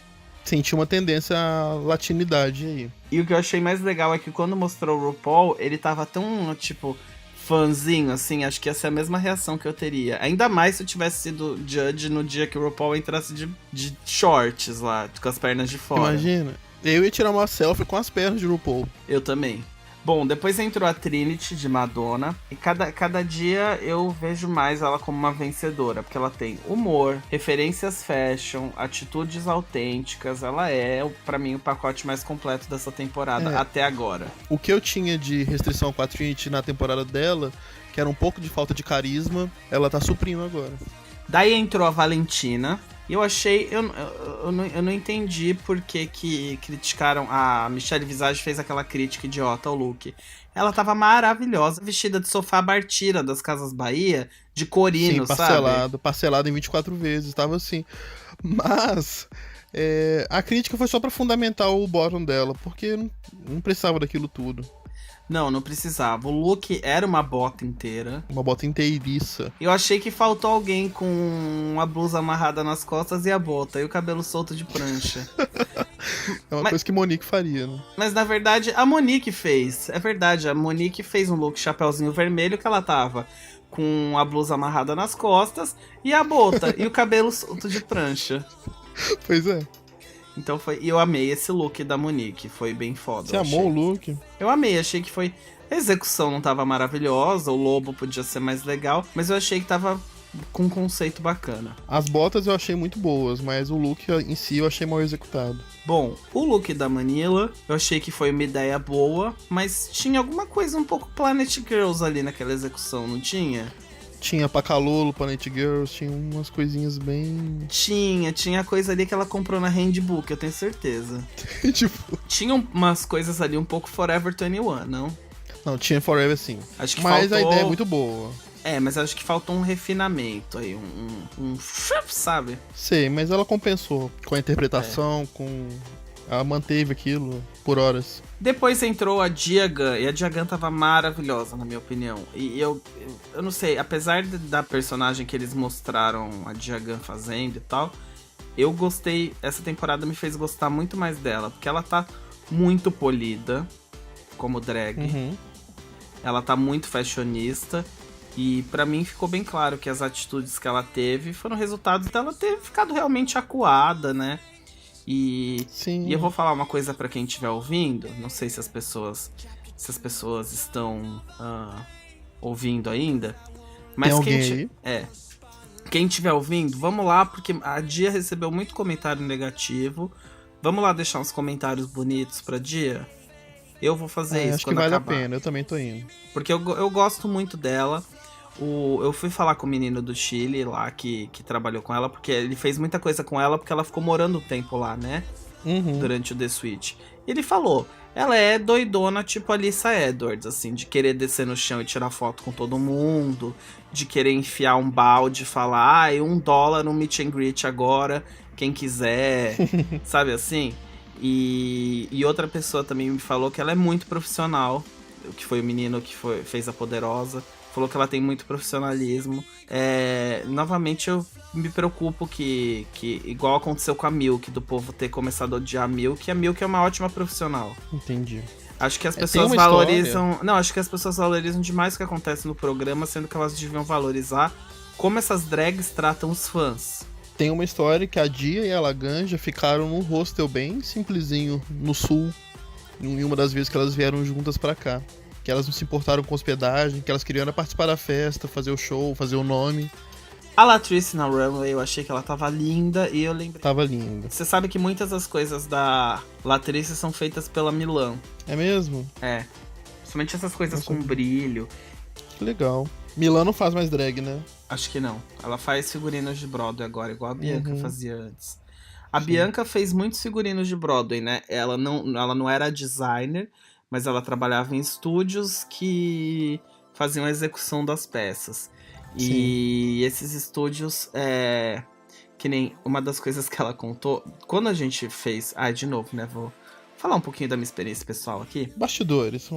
Senti uma tendência à latinidade aí. E o que eu achei mais legal é que quando mostrou o RuPaul, ele tava tão, tipo, fãzinho, assim. Acho que ia ser a mesma reação que eu teria. Ainda mais se eu tivesse sido judge no dia que o RuPaul entrasse de shorts lá, com as pernas de fora. Imagina. Eu ia tirar uma selfie com as pernas de RuPaul. Eu também. Bom, depois entrou a Trinity de Madonna. E cada dia eu vejo mais ela como uma vencedora. Porque ela tem humor, referências fashion, atitudes autênticas. Ela é, pra mim, o pacote mais completo dessa temporada até agora. O que eu tinha de restrição com a Trinity na temporada dela, que era um pouco de falta de carisma, ela tá suprindo agora. Daí entrou a Valentina. E eu achei... Eu não entendi por que criticaram... A Michelle Visage fez aquela crítica idiota ao look. Ela tava maravilhosa, vestida de sofá Bartira das Casas Bahia, de corino, sim, sabe? Parcelado em 24 vezes, tava assim. Mas... a crítica foi só pra fundamentar o bottom dela, porque não precisava daquilo tudo. Não precisava. O look era uma bota inteira. Uma bota inteiriça. Eu achei que faltou alguém com a blusa amarrada nas costas e a bota. E o cabelo solto de prancha. É uma coisa que Monique faria, né? Mas na verdade, a Monique fez. É verdade, a Monique fez um look chapeuzinho vermelho que ela tava com a blusa amarrada nas costas e a bota. E o cabelo solto de prancha. Pois é. Então foi. E eu amei esse look da Monique. Foi bem foda. Você amou o look? Eu amei, achei que foi. A execução não tava maravilhosa, o lobo podia ser mais legal, mas eu achei que tava com um conceito bacana. As botas eu achei muito boas, mas o look em si eu achei mal executado. Bom, o look da Manila, eu achei que foi uma ideia boa, mas tinha alguma coisa um pouco Planet Girls ali naquela execução, não tinha? Tinha Pacalolo, Planet Girls, tinha umas coisinhas bem... Tinha coisa ali que ela comprou na Handbook, eu tenho certeza. Tipo... Tinha umas coisas ali um pouco Forever 21, não? Não, tinha Forever sim. Acho que mas faltou... a ideia é muito boa. Mas acho que faltou um refinamento aí, sabe? Sei, mas ela compensou com a interpretação, com... Ela manteve aquilo por horas. Depois entrou a Diagan, e a Diagan tava maravilhosa, na minha opinião. E eu não sei, apesar da personagem que eles mostraram a Diagan fazendo e tal, eu gostei, essa temporada me fez gostar muito mais dela, porque ela tá muito polida, como drag. Ela tá muito fashionista. E pra mim ficou bem claro que as atitudes que ela teve foram resultados dela ter ficado realmente acuada, né? Sim. E eu vou falar uma coisa pra quem estiver ouvindo. Não sei se as pessoas estão ouvindo ainda. Mas Tem alguém quem estiver ouvindo, vamos lá, porque a Dia recebeu muito comentário negativo. Vamos lá deixar uns comentários bonitos pra Dia? Eu vou fazer isso acho quando que vale acabar. a pena, eu também tô indo. Porque eu gosto muito dela. Eu fui falar com o menino do Chile lá, que trabalhou com ela, porque ele fez muita coisa com ela, porque ela ficou morando um tempo lá, né? Durante o The Switch. E ele falou, ela é doidona tipo Alyssa Edwards, assim, de querer descer no chão e tirar foto com todo mundo, de querer enfiar um balde e falar, $1 no meet and greet agora, quem quiser, sabe assim? E outra pessoa também me falou que ela é muito profissional, que foi o menino que fez a Poderosa. Falou que ela tem muito profissionalismo. Novamente eu me preocupo que igual aconteceu com a Milk, do povo ter começado a odiar a Milk é uma ótima profissional. Entendi. Acho que as pessoas valorizam... Não, acho que as pessoas valorizam demais o que acontece no programa, sendo que elas deviam valorizar como essas drags tratam os fãs. Tem uma história que a Dia e a Laganja ficaram num hostel bem simplesinho, no sul, em uma das vezes que elas vieram juntas pra cá. Que elas não se importaram com hospedagem, que elas queriam era participar da festa, fazer o show, fazer o nome. A Latrice na Runway, eu achei que ela tava linda e eu lembrei... Tava linda. Você sabe que muitas das coisas da Latrice são feitas pela Milan. É mesmo? Principalmente essas coisas com brilho. Que legal. Milan não faz mais drag, né? Acho que não. Ela faz figurinos de Broadway agora, igual a Bianca fazia antes. A Bianca fez muitos figurinos de Broadway, né? Ela não era designer, mas ela trabalhava em estúdios que faziam a execução das peças. Sim. E esses estúdios, que nem uma das coisas que ela contou, quando a gente fez... de novo, né? Vou falar um pouquinho da minha experiência pessoal aqui. Bastidores.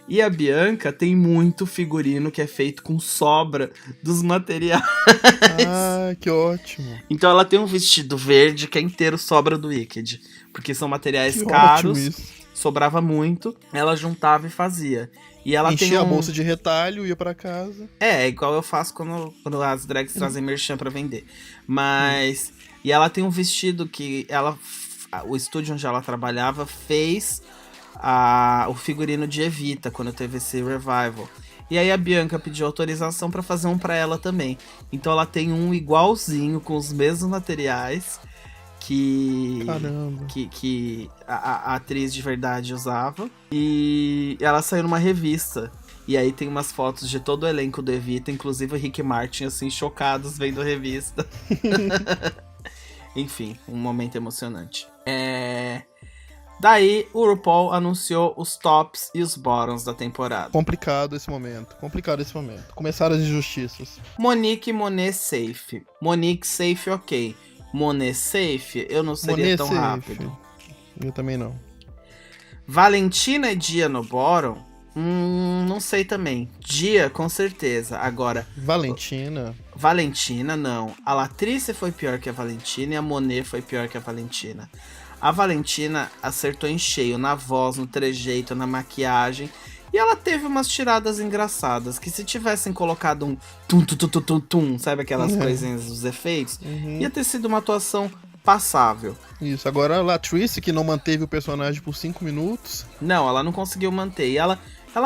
E a Bianca tem muito figurino que é feito com sobra dos materiais. Que ótimo. Então ela tem um vestido verde que é inteiro sobra do Wicked. Porque são materiais Que caros. ótimo isso. Sobrava muito, ela juntava e fazia. E ela enchia tem a bolsa de retalho, ia pra casa. Igual eu faço quando as drags trazem merchan pra vender. Mas... E ela tem um vestido que o estúdio onde ela trabalhava fez o figurino de Evita, quando teve esse revival. E aí a Bianca pediu autorização pra fazer um pra ela também. Então ela tem um igualzinho, com os mesmos materiais... Caramba. que a atriz de verdade usava. E ela saiu numa revista. E aí tem umas fotos de todo o elenco do Evita, inclusive o Rick Martin, assim, chocados vendo a revista. Enfim, um momento emocionante. Daí, o RuPaul anunciou os tops e os bottoms da temporada. Complicado esse momento. Começaram as injustiças. Monique e Monet safe. Monique safe, ok. Monet safe, eu não seria tão rápido. Eu também não. Valentina e Dia no bottom? Não sei também. Dia, com certeza. Agora... Valentina, não. A Latrice foi pior que a Valentina e a Monet foi pior que a Valentina. A Valentina acertou em cheio na voz, no trejeito, na maquiagem. E ela teve umas tiradas engraçadas, que se tivessem colocado um tum, sabe aquelas coisinhas dos efeitos? Ia ter sido uma atuação passável. Isso, agora a Latrice, que não manteve o personagem por 5 minutos... Não, ela não conseguiu manter. E ela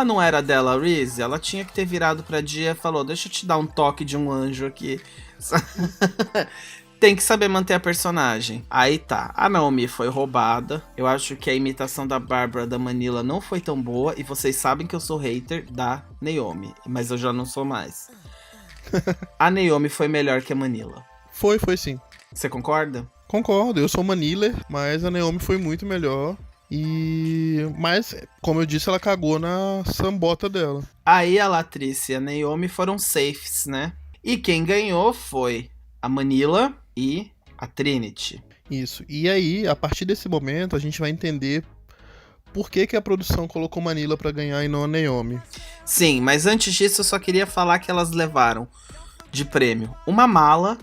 não era dela, Reese, ela tinha que ter virado pra Dia e falou, deixa eu te dar um toque de um anjo aqui. Tem que saber manter a personagem. Aí tá, a Naomi foi roubada. Eu acho que a imitação da Bárbara da Manila não foi tão boa. E vocês sabem que eu sou hater da Naomi, mas eu já não sou mais. A Naomi foi melhor que a Manila. Foi sim. Você concorda? Concordo, eu sou Manila, mas a Naomi foi muito melhor. Mas, como eu disse, ela cagou na sambota dela. Aí a Latrice e a Naomi foram safes, né? E quem ganhou foi a Manila e a Trinity. Isso. E aí, a partir desse momento, a gente vai entender por que a produção colocou Manila pra ganhar e não a Naomi. Sim, mas antes disso eu só queria falar que elas levaram de prêmio uma mala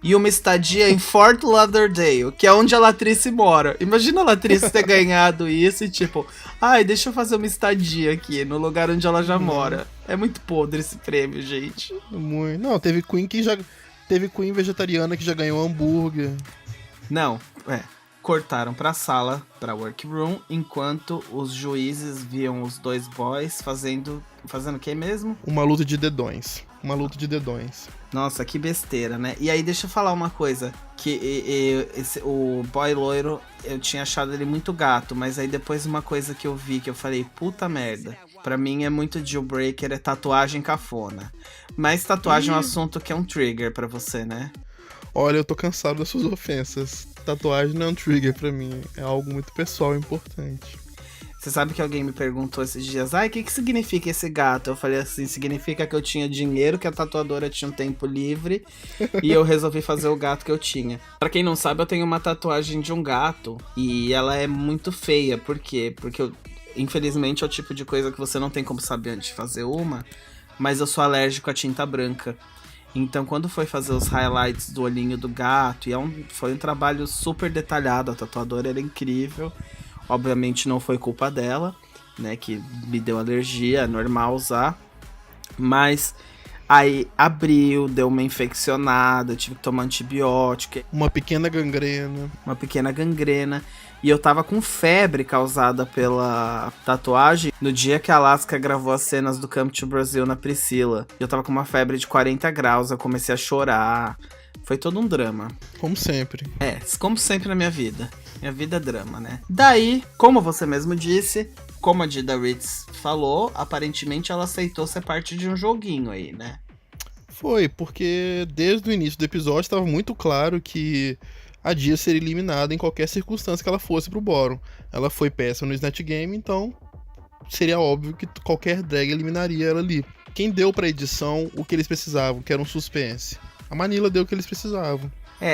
e uma estadia em Fort Lauderdale, que é onde a Latrice mora. Imagina a Latrice ter ganhado isso e tipo, ai, deixa eu fazer uma estadia aqui, no lugar onde ela já mora. É muito podre esse prêmio, gente. Muito. Não, teve Queen vegetariana que já ganhou hambúrguer. Não, cortaram pra sala, pra workroom, enquanto os juízes viam os dois boys fazendo o que mesmo? Uma luta de dedões. Nossa, que besteira, né? E aí, deixa eu falar uma coisa. O boy loiro, eu tinha achado ele muito gato, mas aí depois uma coisa que eu vi, que eu falei, puta merda. Pra mim é muito deal breaker, é tatuagem cafona. Mas tatuagem é um assunto que é um trigger pra você, né? Olha, eu tô cansado das suas ofensas. Tatuagem não é um trigger pra mim. É algo muito pessoal e importante. Você sabe que alguém me perguntou esses dias, o que significa esse gato? Eu falei assim, significa que eu tinha dinheiro, que a tatuadora tinha um tempo livre e eu resolvi fazer o gato que eu tinha. Pra quem não sabe, eu tenho uma tatuagem de um gato e ela é muito feia. Por quê? Porque infelizmente é o tipo de coisa que você não tem como saber antes de fazer uma, mas eu sou alérgico à tinta branca. Então, quando foi fazer os highlights do olhinho do gato, foi um trabalho super detalhado, a tatuadora era incrível. Obviamente não foi culpa dela, né, que me deu alergia, é normal usar. Mas aí abriu, deu uma infeccionada, tive que tomar antibiótico. Uma pequena gangrena. E eu tava com febre causada pela tatuagem no dia que a Alaska gravou as cenas do Come to Brazil na Priscila. Eu tava com uma febre de 40 graus, eu comecei a chorar. Foi todo um drama. Como sempre. Como sempre na minha vida. Minha vida é drama, né? Daí, como você mesmo disse, como a Dida Ritz falou, aparentemente ela aceitou ser parte de um joguinho aí, né? Foi, porque desde o início do episódio estava muito claro que a Dia seria eliminada em qualquer circunstância que ela fosse pro Bórum. Ela foi péssima no Snatch Game, então seria óbvio que qualquer drag eliminaria ela ali. Quem deu pra edição o que eles precisavam, que era um suspense? A Manila deu o que eles precisavam.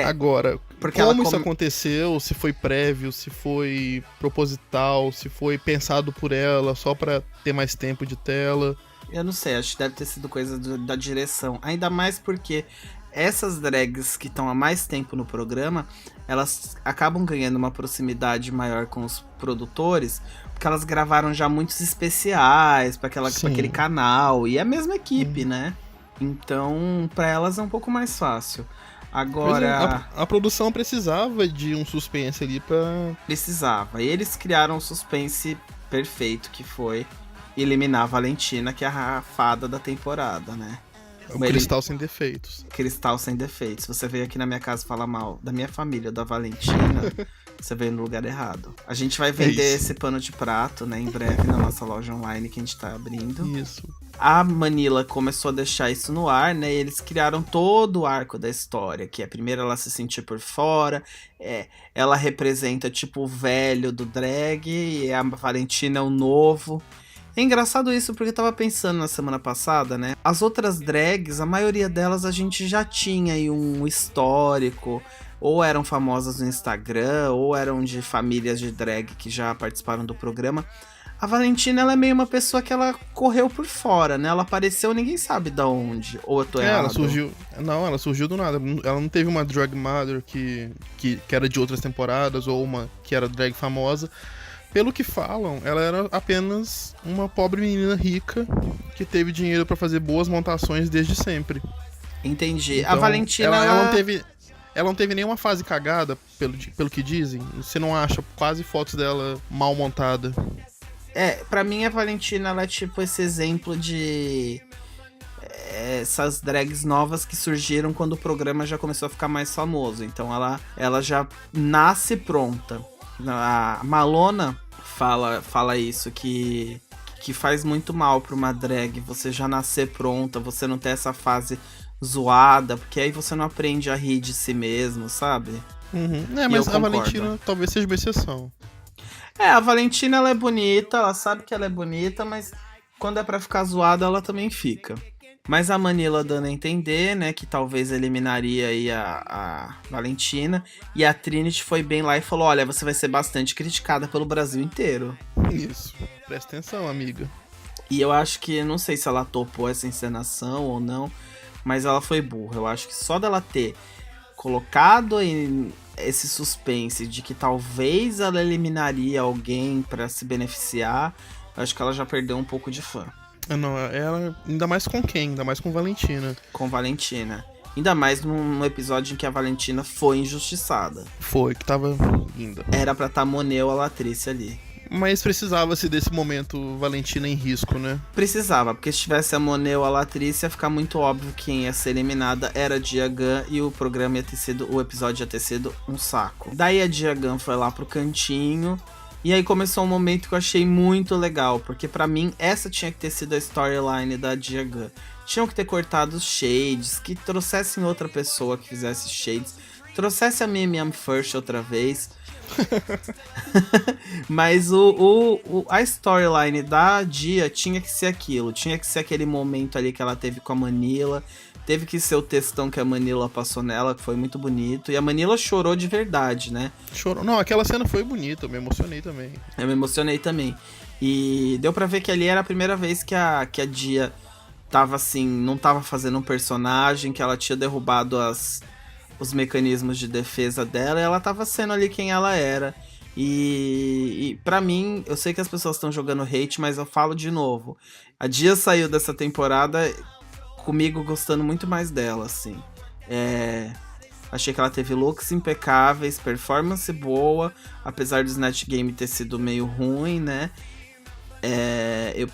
Agora, como isso aconteceu, se foi prévio, se foi proposital, se foi pensado por ela só pra ter mais tempo de tela. Eu não sei, acho que deve ter sido coisa da direção. Ainda mais porque essas drags que estão há mais tempo no programa, elas acabam ganhando uma proximidade maior com os produtores, porque elas gravaram já muitos especiais pra aquele canal, e é a mesma equipe, né? Então, pra elas é um pouco mais fácil. Agora... A produção precisava de um suspense ali pra... Precisava. E eles criaram um suspense perfeito, que foi eliminar a Valentina, que é a fada da temporada, né? O cristal sem defeitos. Cristal sem defeitos. Você veio aqui na minha casa falar mal da minha família, da Valentina, você veio no lugar errado. A gente vai vender esse pano de prato, né, em breve na nossa loja online que a gente tá abrindo. Isso. A Manila começou a deixar isso no ar, né? E eles criaram todo o arco da história, que é primeiro ela se sentir por fora, ela representa tipo o velho do drag, e a Valentina é o novo. É engraçado isso, porque eu tava pensando na semana passada, né? As outras drags, a maioria delas a gente já tinha aí um histórico, ou eram famosas no Instagram, ou eram de famílias de drag que já participaram do programa. A Valentina, ela é meio uma pessoa que ela correu por fora, né? Ela apareceu, ninguém sabe de onde. Ou eu tô errado? Ela surgiu... Não, ela surgiu do nada. Ela não teve uma drag mother que era de outras temporadas, ou uma que era drag famosa. Pelo que falam, ela era apenas uma pobre menina rica que teve dinheiro pra fazer boas montações desde sempre. Entendi. Então, a Valentina... Ela não teve nenhuma fase cagada, pelo que dizem. Você não acha quase fotos dela mal montada. Pra mim a Valentina, ela é tipo esse exemplo de essas drags novas que surgiram quando o programa já começou a ficar mais famoso. Então ela já nasce pronta. A Malona fala isso, que faz muito mal pra uma drag você já nascer pronta, você não ter essa fase zoada, porque aí você não aprende a rir de si mesmo, sabe? Uhum. Mas a Valentina talvez seja uma exceção. A Valentina, ela é bonita, ela sabe que ela é bonita, mas quando é pra ficar zoada, ela também fica. Mas a Manila dando a entender, né, que talvez eliminaria aí a Valentina, e a Trinity foi bem lá e falou, olha, você vai ser bastante criticada pelo Brasil inteiro. Isso, presta atenção, amiga. E eu acho que, não sei se ela topou essa encenação ou não, mas ela foi burra. Eu acho que só dela ter colocado em esse suspense de que talvez ela eliminaria alguém pra se beneficiar, eu acho que ela já perdeu um pouco de fã. Não, ela, ainda mais com quem? Ainda mais com Valentina. Com Valentina. Ainda mais num episódio em que a Valentina foi injustiçada. Foi, que tava linda. Era pra estar Monel, a Latrice ali. Mas precisava-se desse momento Valentina em risco, né? Precisava, porque se tivesse a Monel, a Latrice, ia ficar muito óbvio que quem ia ser eliminada era a Diagan e o programa ia ter sido, o episódio ia ter sido um saco. Daí a Diagan foi lá pro cantinho. E aí começou um momento que eu achei muito legal, porque pra mim essa tinha que ter sido a storyline da Diagan. Tinham que ter cortado os shades, que trouxessem outra pessoa que fizesse shades, trouxesse a Mimiam First outra vez. Mas a storyline da Dia tinha que ser aquilo, tinha que ser aquele momento ali que ela teve com a Manila. Teve que ser o textão que a Manila passou nela, que foi muito bonito. E a Manila chorou de verdade, né? Chorou. Não, aquela cena foi bonita, eu me emocionei também. Eu me emocionei também. E deu pra ver que ali era a primeira vez que a Dia tava assim, não tava fazendo um personagem, que ela tinha derrubado os mecanismos de defesa dela, e ela tava sendo ali quem ela era. E pra mim, eu sei que as pessoas estão jogando hate, mas eu falo de novo. A Dia saiu dessa temporada comigo gostando muito mais dela, assim. Achei que ela teve looks impecáveis, performance boa, apesar do Snatch Game ter sido meio ruim, né?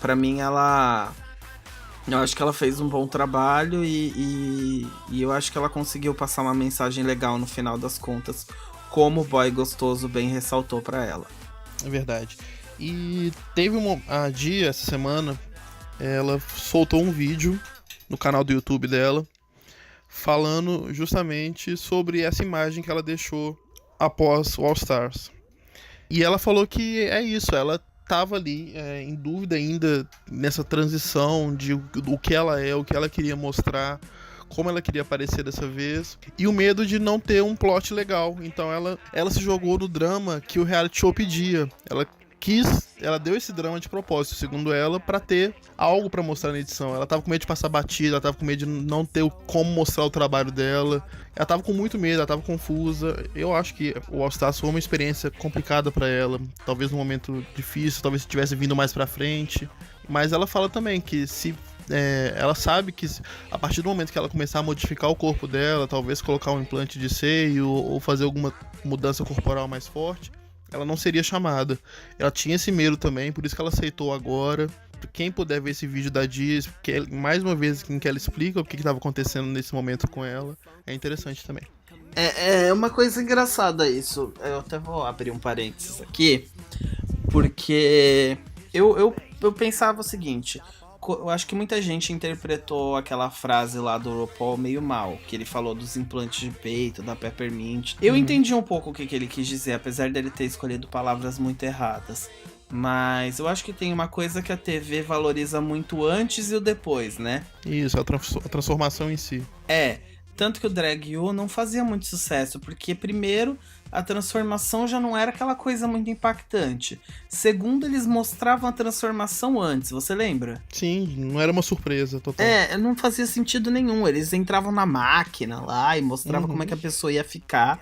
Pra mim, eu acho que ela fez um bom trabalho e eu acho que ela conseguiu passar uma mensagem legal no final das contas, como o Boy Gostoso bem ressaltou pra ela. É verdade. E teve a Dia, essa semana, ela soltou um vídeo no canal do YouTube dela, falando justamente sobre essa imagem que ela deixou após o All Stars. E ela falou que é isso, ela estava ali em dúvida ainda nessa transição de o que ela é, o que ela queria mostrar, como ela queria aparecer dessa vez, e o medo de não ter um plot legal. Então ela se jogou no drama que o reality show pedia. Ela deu esse drama de propósito, segundo ela, pra ter algo pra mostrar na edição. Ela tava com medo de passar batida, ela tava com medo de não ter como mostrar o trabalho dela. Ela tava com muito medo, ela tava confusa. Eu acho que o All Stars foi uma experiência complicada pra ela, talvez num momento difícil, talvez tivesse vindo mais pra frente. Mas ela fala também que ela sabe que a partir do momento que ela começar a modificar o corpo dela, talvez colocar um implante de seio ou fazer alguma mudança corporal mais forte, ela não seria chamada. Ela tinha esse medo também, por isso que ela aceitou agora. Quem puder ver esse vídeo da Dia, que mais uma vez em que ela explica o que estava acontecendo nesse momento com ela, é interessante também. É uma coisa engraçada isso. Eu até vou abrir um parênteses aqui, porque eu pensava o seguinte. Eu acho que muita gente interpretou aquela frase lá do RuPaul meio mal, que ele falou dos implantes de peito, da Peppermint. Eu entendi um pouco o que ele quis dizer, apesar dele ter escolhido palavras muito erradas. Mas eu acho que tem uma coisa que a TV valoriza muito antes e o depois, né? Isso, a transformação em si. Tanto que o Drag U não fazia muito sucesso, porque primeiro, a transformação já não era aquela coisa muito impactante. Segundo, eles mostravam a transformação antes, você lembra? Sim, não era uma surpresa total. Não fazia sentido nenhum. Eles entravam na máquina lá e mostravam como é que a pessoa ia ficar.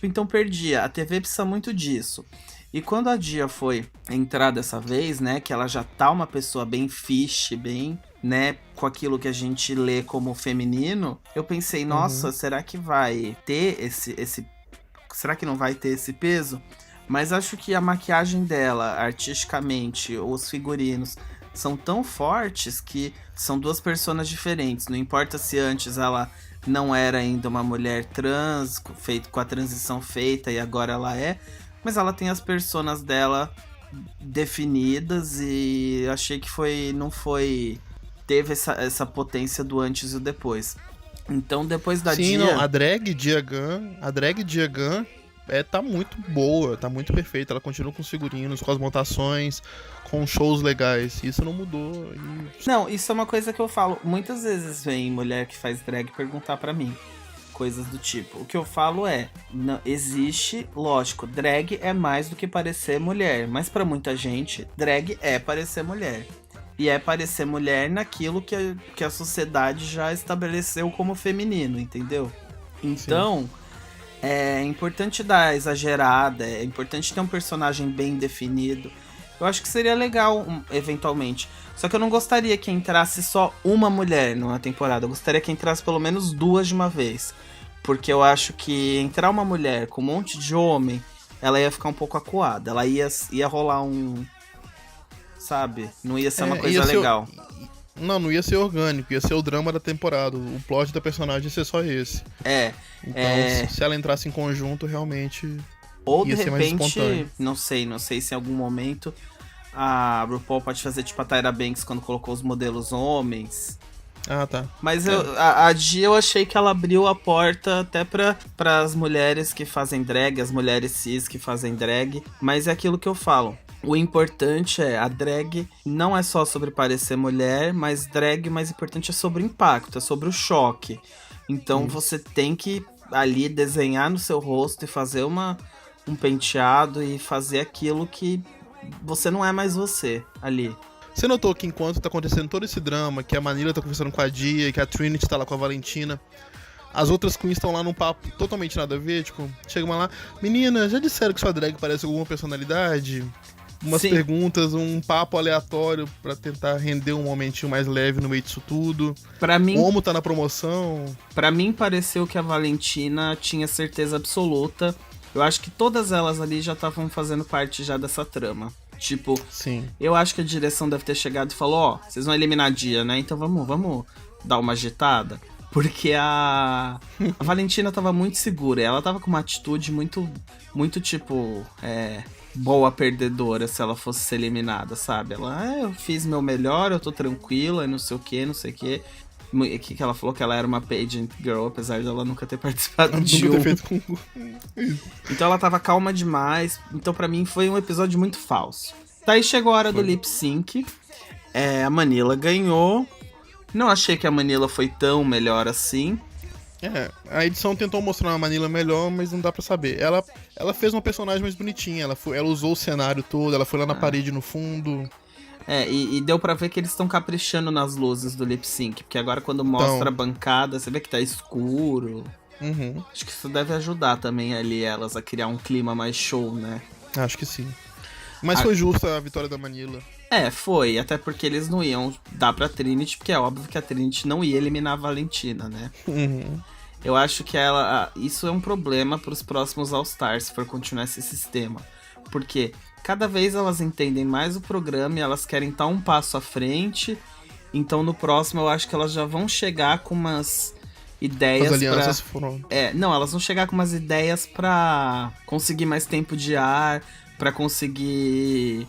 Então perdia. A TV precisa muito disso. E quando a Dia foi entrar dessa vez, né, que ela já tá uma pessoa bem fish, bem, né, com aquilo que a gente lê como feminino, eu pensei, nossa, será que vai ter esse... Será que não vai ter esse peso? Mas acho que a maquiagem dela, artisticamente, os figurinos, são tão fortes que são duas personas diferentes. Não importa se antes ela não era ainda uma mulher trans, com a transição feita e agora ela é, mas ela tem as personas dela definidas e achei que teve essa potência do antes e o depois. Então depois da Dia... Sim, a drag Diagan tá muito boa, tá muito perfeita. Ela continua com os figurinos, com as montações, com shows legais. Isso não mudou. Não, isso é uma coisa que eu falo. Muitas vezes vem mulher que faz drag perguntar pra mim coisas do tipo. O que eu falo não existe, lógico, drag é mais do que parecer mulher. Mas pra muita gente, drag é parecer mulher. E é parecer mulher naquilo que a sociedade já estabeleceu como feminino, entendeu? Então, É importante dar exagerada, é importante ter um personagem bem definido. Eu acho que seria legal, eventualmente. Só que eu não gostaria que entrasse só uma mulher numa temporada. Eu gostaria que entrasse pelo menos 2 de uma vez. Porque eu acho que entrar uma mulher com um monte de homem, ela ia ficar um pouco acuada. Ela ia rolar um... Sabe? Não ia ser uma coisa legal. Não ia ser orgânico, ia ser o drama da temporada. O plot da personagem ia ser só esse. Então, se ela entrasse em conjunto, realmente ou ia de ser mais repente, espontâneo. não sei se em algum momento a RuPaul pode fazer tipo a Tyra Banks quando colocou os modelos homens. Ah, tá. Mas a Gia, eu achei que ela abriu a porta até para as mulheres que fazem drag, as mulheres cis que fazem drag. Mas é aquilo que eu falo. O importante a drag não é só sobre parecer mulher, mas drag, mais importante é sobre o impacto, é sobre o choque. Então você tem que ali desenhar no seu rosto e fazer um penteado e fazer aquilo que você não é mais você ali. Você notou que enquanto tá acontecendo todo esse drama, que a Manila tá conversando com a Dia, que a Trinity tá lá com a Valentina, as outras queens estão lá num papo totalmente nada a ver, tipo, chega uma lá, menina, já disseram que sua drag parece alguma personalidade? Umas Sim. perguntas, um papo aleatório pra tentar render um momentinho mais leve no meio disso tudo. Pra mim, Como tá na promoção. Pra mim pareceu que a Valentina tinha certeza absoluta. Eu acho que todas elas ali já estavam fazendo parte já dessa trama. Tipo, Sim. eu acho que a direção deve ter chegado e falou, ó, vocês vão eliminar a Dia, né? Então vamos dar uma agitada. Porque a Valentina tava muito segura. Ela tava com uma atitude muito tipo, boa perdedora se ela fosse ser eliminada, sabe? Ela, eu fiz meu melhor, eu tô tranquila, não sei o que, não sei o que. Que ela falou que ela era uma pageant girl, apesar de ela nunca ter participado de Nunca um. ter feito com... Então ela tava calma demais. Então pra mim foi um episódio muito falso. Daí chegou a hora do lip sync. A Manila ganhou. Não achei que a Manila foi tão melhor assim. A edição tentou mostrar uma Manila melhor, mas não dá pra saber. Ela fez uma personagem mais bonitinha, ela usou o cenário todo, ela foi lá na parede no fundo. E deu pra ver que eles estão caprichando nas luzes do lip sync. Porque agora quando mostra a bancada, você vê que tá escuro. Uhum. Acho que isso deve ajudar também ali elas a criar um clima mais show, né? Acho que sim. Mas foi justa a vitória da Manila. Foi. Até porque eles não iam dar pra Trinity, porque é óbvio que a Trinity não ia eliminar a Valentina, né? Uhum. Eu acho que isso é um problema pros próximos All-Stars, se for continuar esse sistema. Porque cada vez elas entendem mais o programa e elas querem estar um passo à frente. Então no próximo eu acho que elas já vão chegar com umas ideias. As alianças foram... Não, elas vão chegar com umas ideias pra conseguir mais tempo de ar, pra conseguir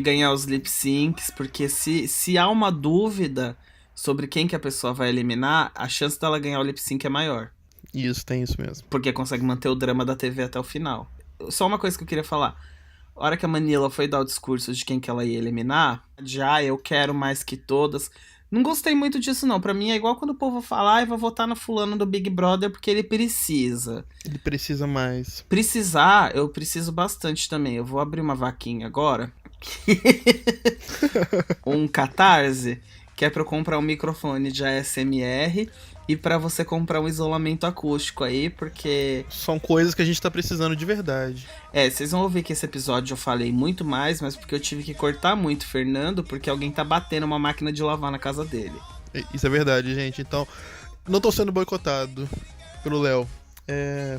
ganhar os lip syncs, porque se há uma dúvida sobre quem que a pessoa vai eliminar, a chance dela ganhar o lip sync é maior. Isso, tem isso mesmo. Porque consegue manter o drama da TV até o final. Só uma coisa que eu queria falar. A hora que a Manila foi dar o discurso de quem que ela ia eliminar, eu quero mais que todas. Não gostei muito disso, não. Pra mim é igual quando o povo fala, eu vou votar no fulano do Big Brother porque ele precisa. Ele precisa mais. Precisar, eu preciso bastante também. Eu vou abrir uma vaquinha agora. Um Catarse, que é pra eu comprar um microfone de ASMR e pra você comprar um isolamento acústico aí, porque... São coisas que a gente tá precisando de verdade. Vocês vão ouvir que esse episódio eu falei muito mais, mas porque eu tive que cortar muito o Fernando, porque alguém tá batendo uma máquina de lavar na casa dele. Isso é verdade, gente. Então, não tô sendo boicotado pelo Léo.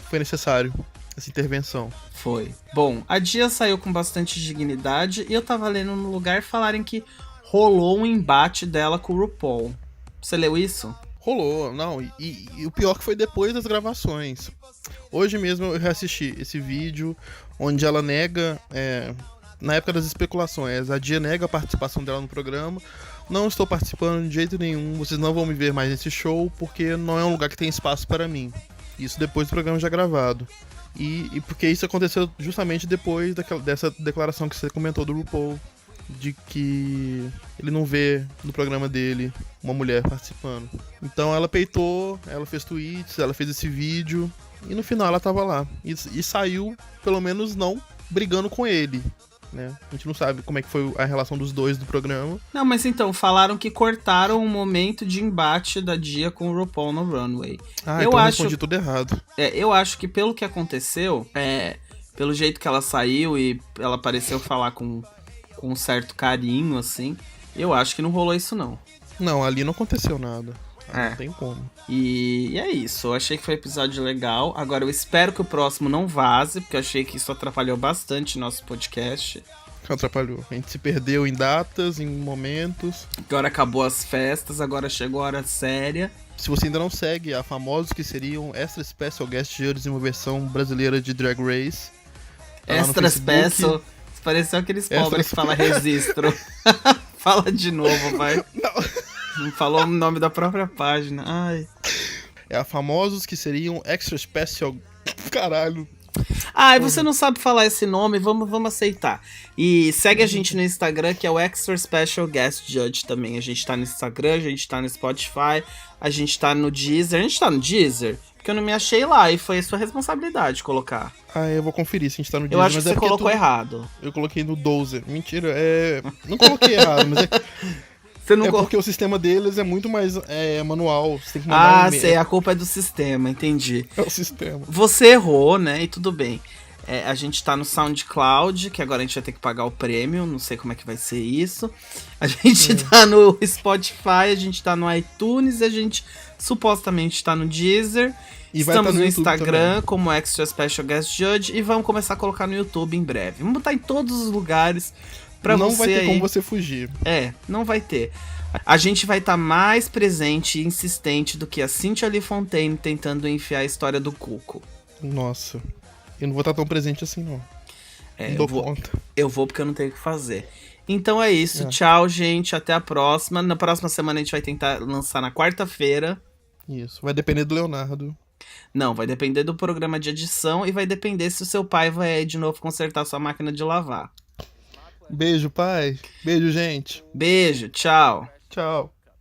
Foi necessário essa intervenção. Foi. Bom, a Dia saiu com bastante dignidade e eu tava lendo no lugar falarem que rolou um embate dela com o RuPaul. Você leu isso? Rolou, não, e o pior que foi depois das gravações. Hoje mesmo eu reassisti esse vídeo onde ela nega, na época das especulações, a Dia nega a participação dela no programa. Não estou participando de jeito nenhum, vocês não vão me ver mais nesse show porque não é um lugar que tem espaço para mim. Isso depois do programa já gravado. E porque isso aconteceu justamente depois dessa declaração que você comentou do RuPaul, de que ele não vê no programa dele uma mulher participando. Então ela peitou, ela fez tweets, ela fez esse vídeo e no final ela tava lá. E saiu, pelo menos não brigando com ele. né? A gente não sabe como é que foi a relação dos dois do programa. Não, mas então, falaram que cortaram o momento de embate da Dia com o RuPaul no runway. Então eu respondi tudo errado. Eu acho que pelo que aconteceu, pelo jeito que ela saiu e ela pareceu falar com um certo carinho, assim, eu acho que não rolou isso, não. Não, ali não aconteceu nada. Não tem como. E é isso, eu achei que foi um episódio legal. Agora eu espero que o próximo não vaze, porque eu achei que isso atrapalhou bastante nosso podcast. Atrapalhou. A gente se perdeu em datas, em momentos. Agora acabou as festas, agora chegou a hora séria. Se você ainda não segue a famosos que seriam Extra Special Guest Judges em uma versão brasileira de Drag Race. Extra Special, pareceu aqueles pobres que falam registro. Fala de novo, vai. Não falou o nome da própria página. Ai. É a famosos que seriam Extra Special. Caralho. Ah, e você não sabe falar esse nome, vamos aceitar. E segue a gente no Instagram, que é o Extra Special Guest Judge também. A gente tá no Instagram, a gente tá no Spotify, a gente tá no Deezer. A gente tá no Deezer? Porque eu não me achei lá e foi sua responsabilidade colocar. Eu vou conferir se a gente tá no Deezer. Eu acho que você colocou errado. Eu coloquei no Dozer. Mentira, não coloquei errado, mas Você não porque o sistema deles é muito mais manual. Você tem que mandar sei, a culpa é do sistema, entendi. É o sistema. Você errou, né? E tudo bem. A gente tá no SoundCloud, que agora a gente vai ter que pagar o prêmio, não sei como é que vai ser isso. A gente tá no Spotify, a gente tá no iTunes, a gente supostamente tá no Deezer. E estamos no YouTube Instagram também, como Extra Special Guest Judge e vamos começar a colocar no YouTube em breve. Vamos botar em todos os lugares pra não você vai ter aí. como você fugir. Não vai ter. A gente vai estar mais presente e insistente do que a Cynthia Lee Fontaine tentando enfiar a história do Cuco. Nossa, eu não vou estar tão presente assim, não. Não dou conta. Eu vou porque eu não tenho o que fazer. Então é isso. Tchau, gente. Até a próxima. Na próxima semana a gente vai tentar lançar na quarta-feira. Isso. Vai depender do Leonardo. Não, vai depender do programa de edição e vai depender se o seu pai vai aí de novo consertar sua máquina de lavar. Beijo, pai. Beijo, gente. Beijo. Tchau. Tchau.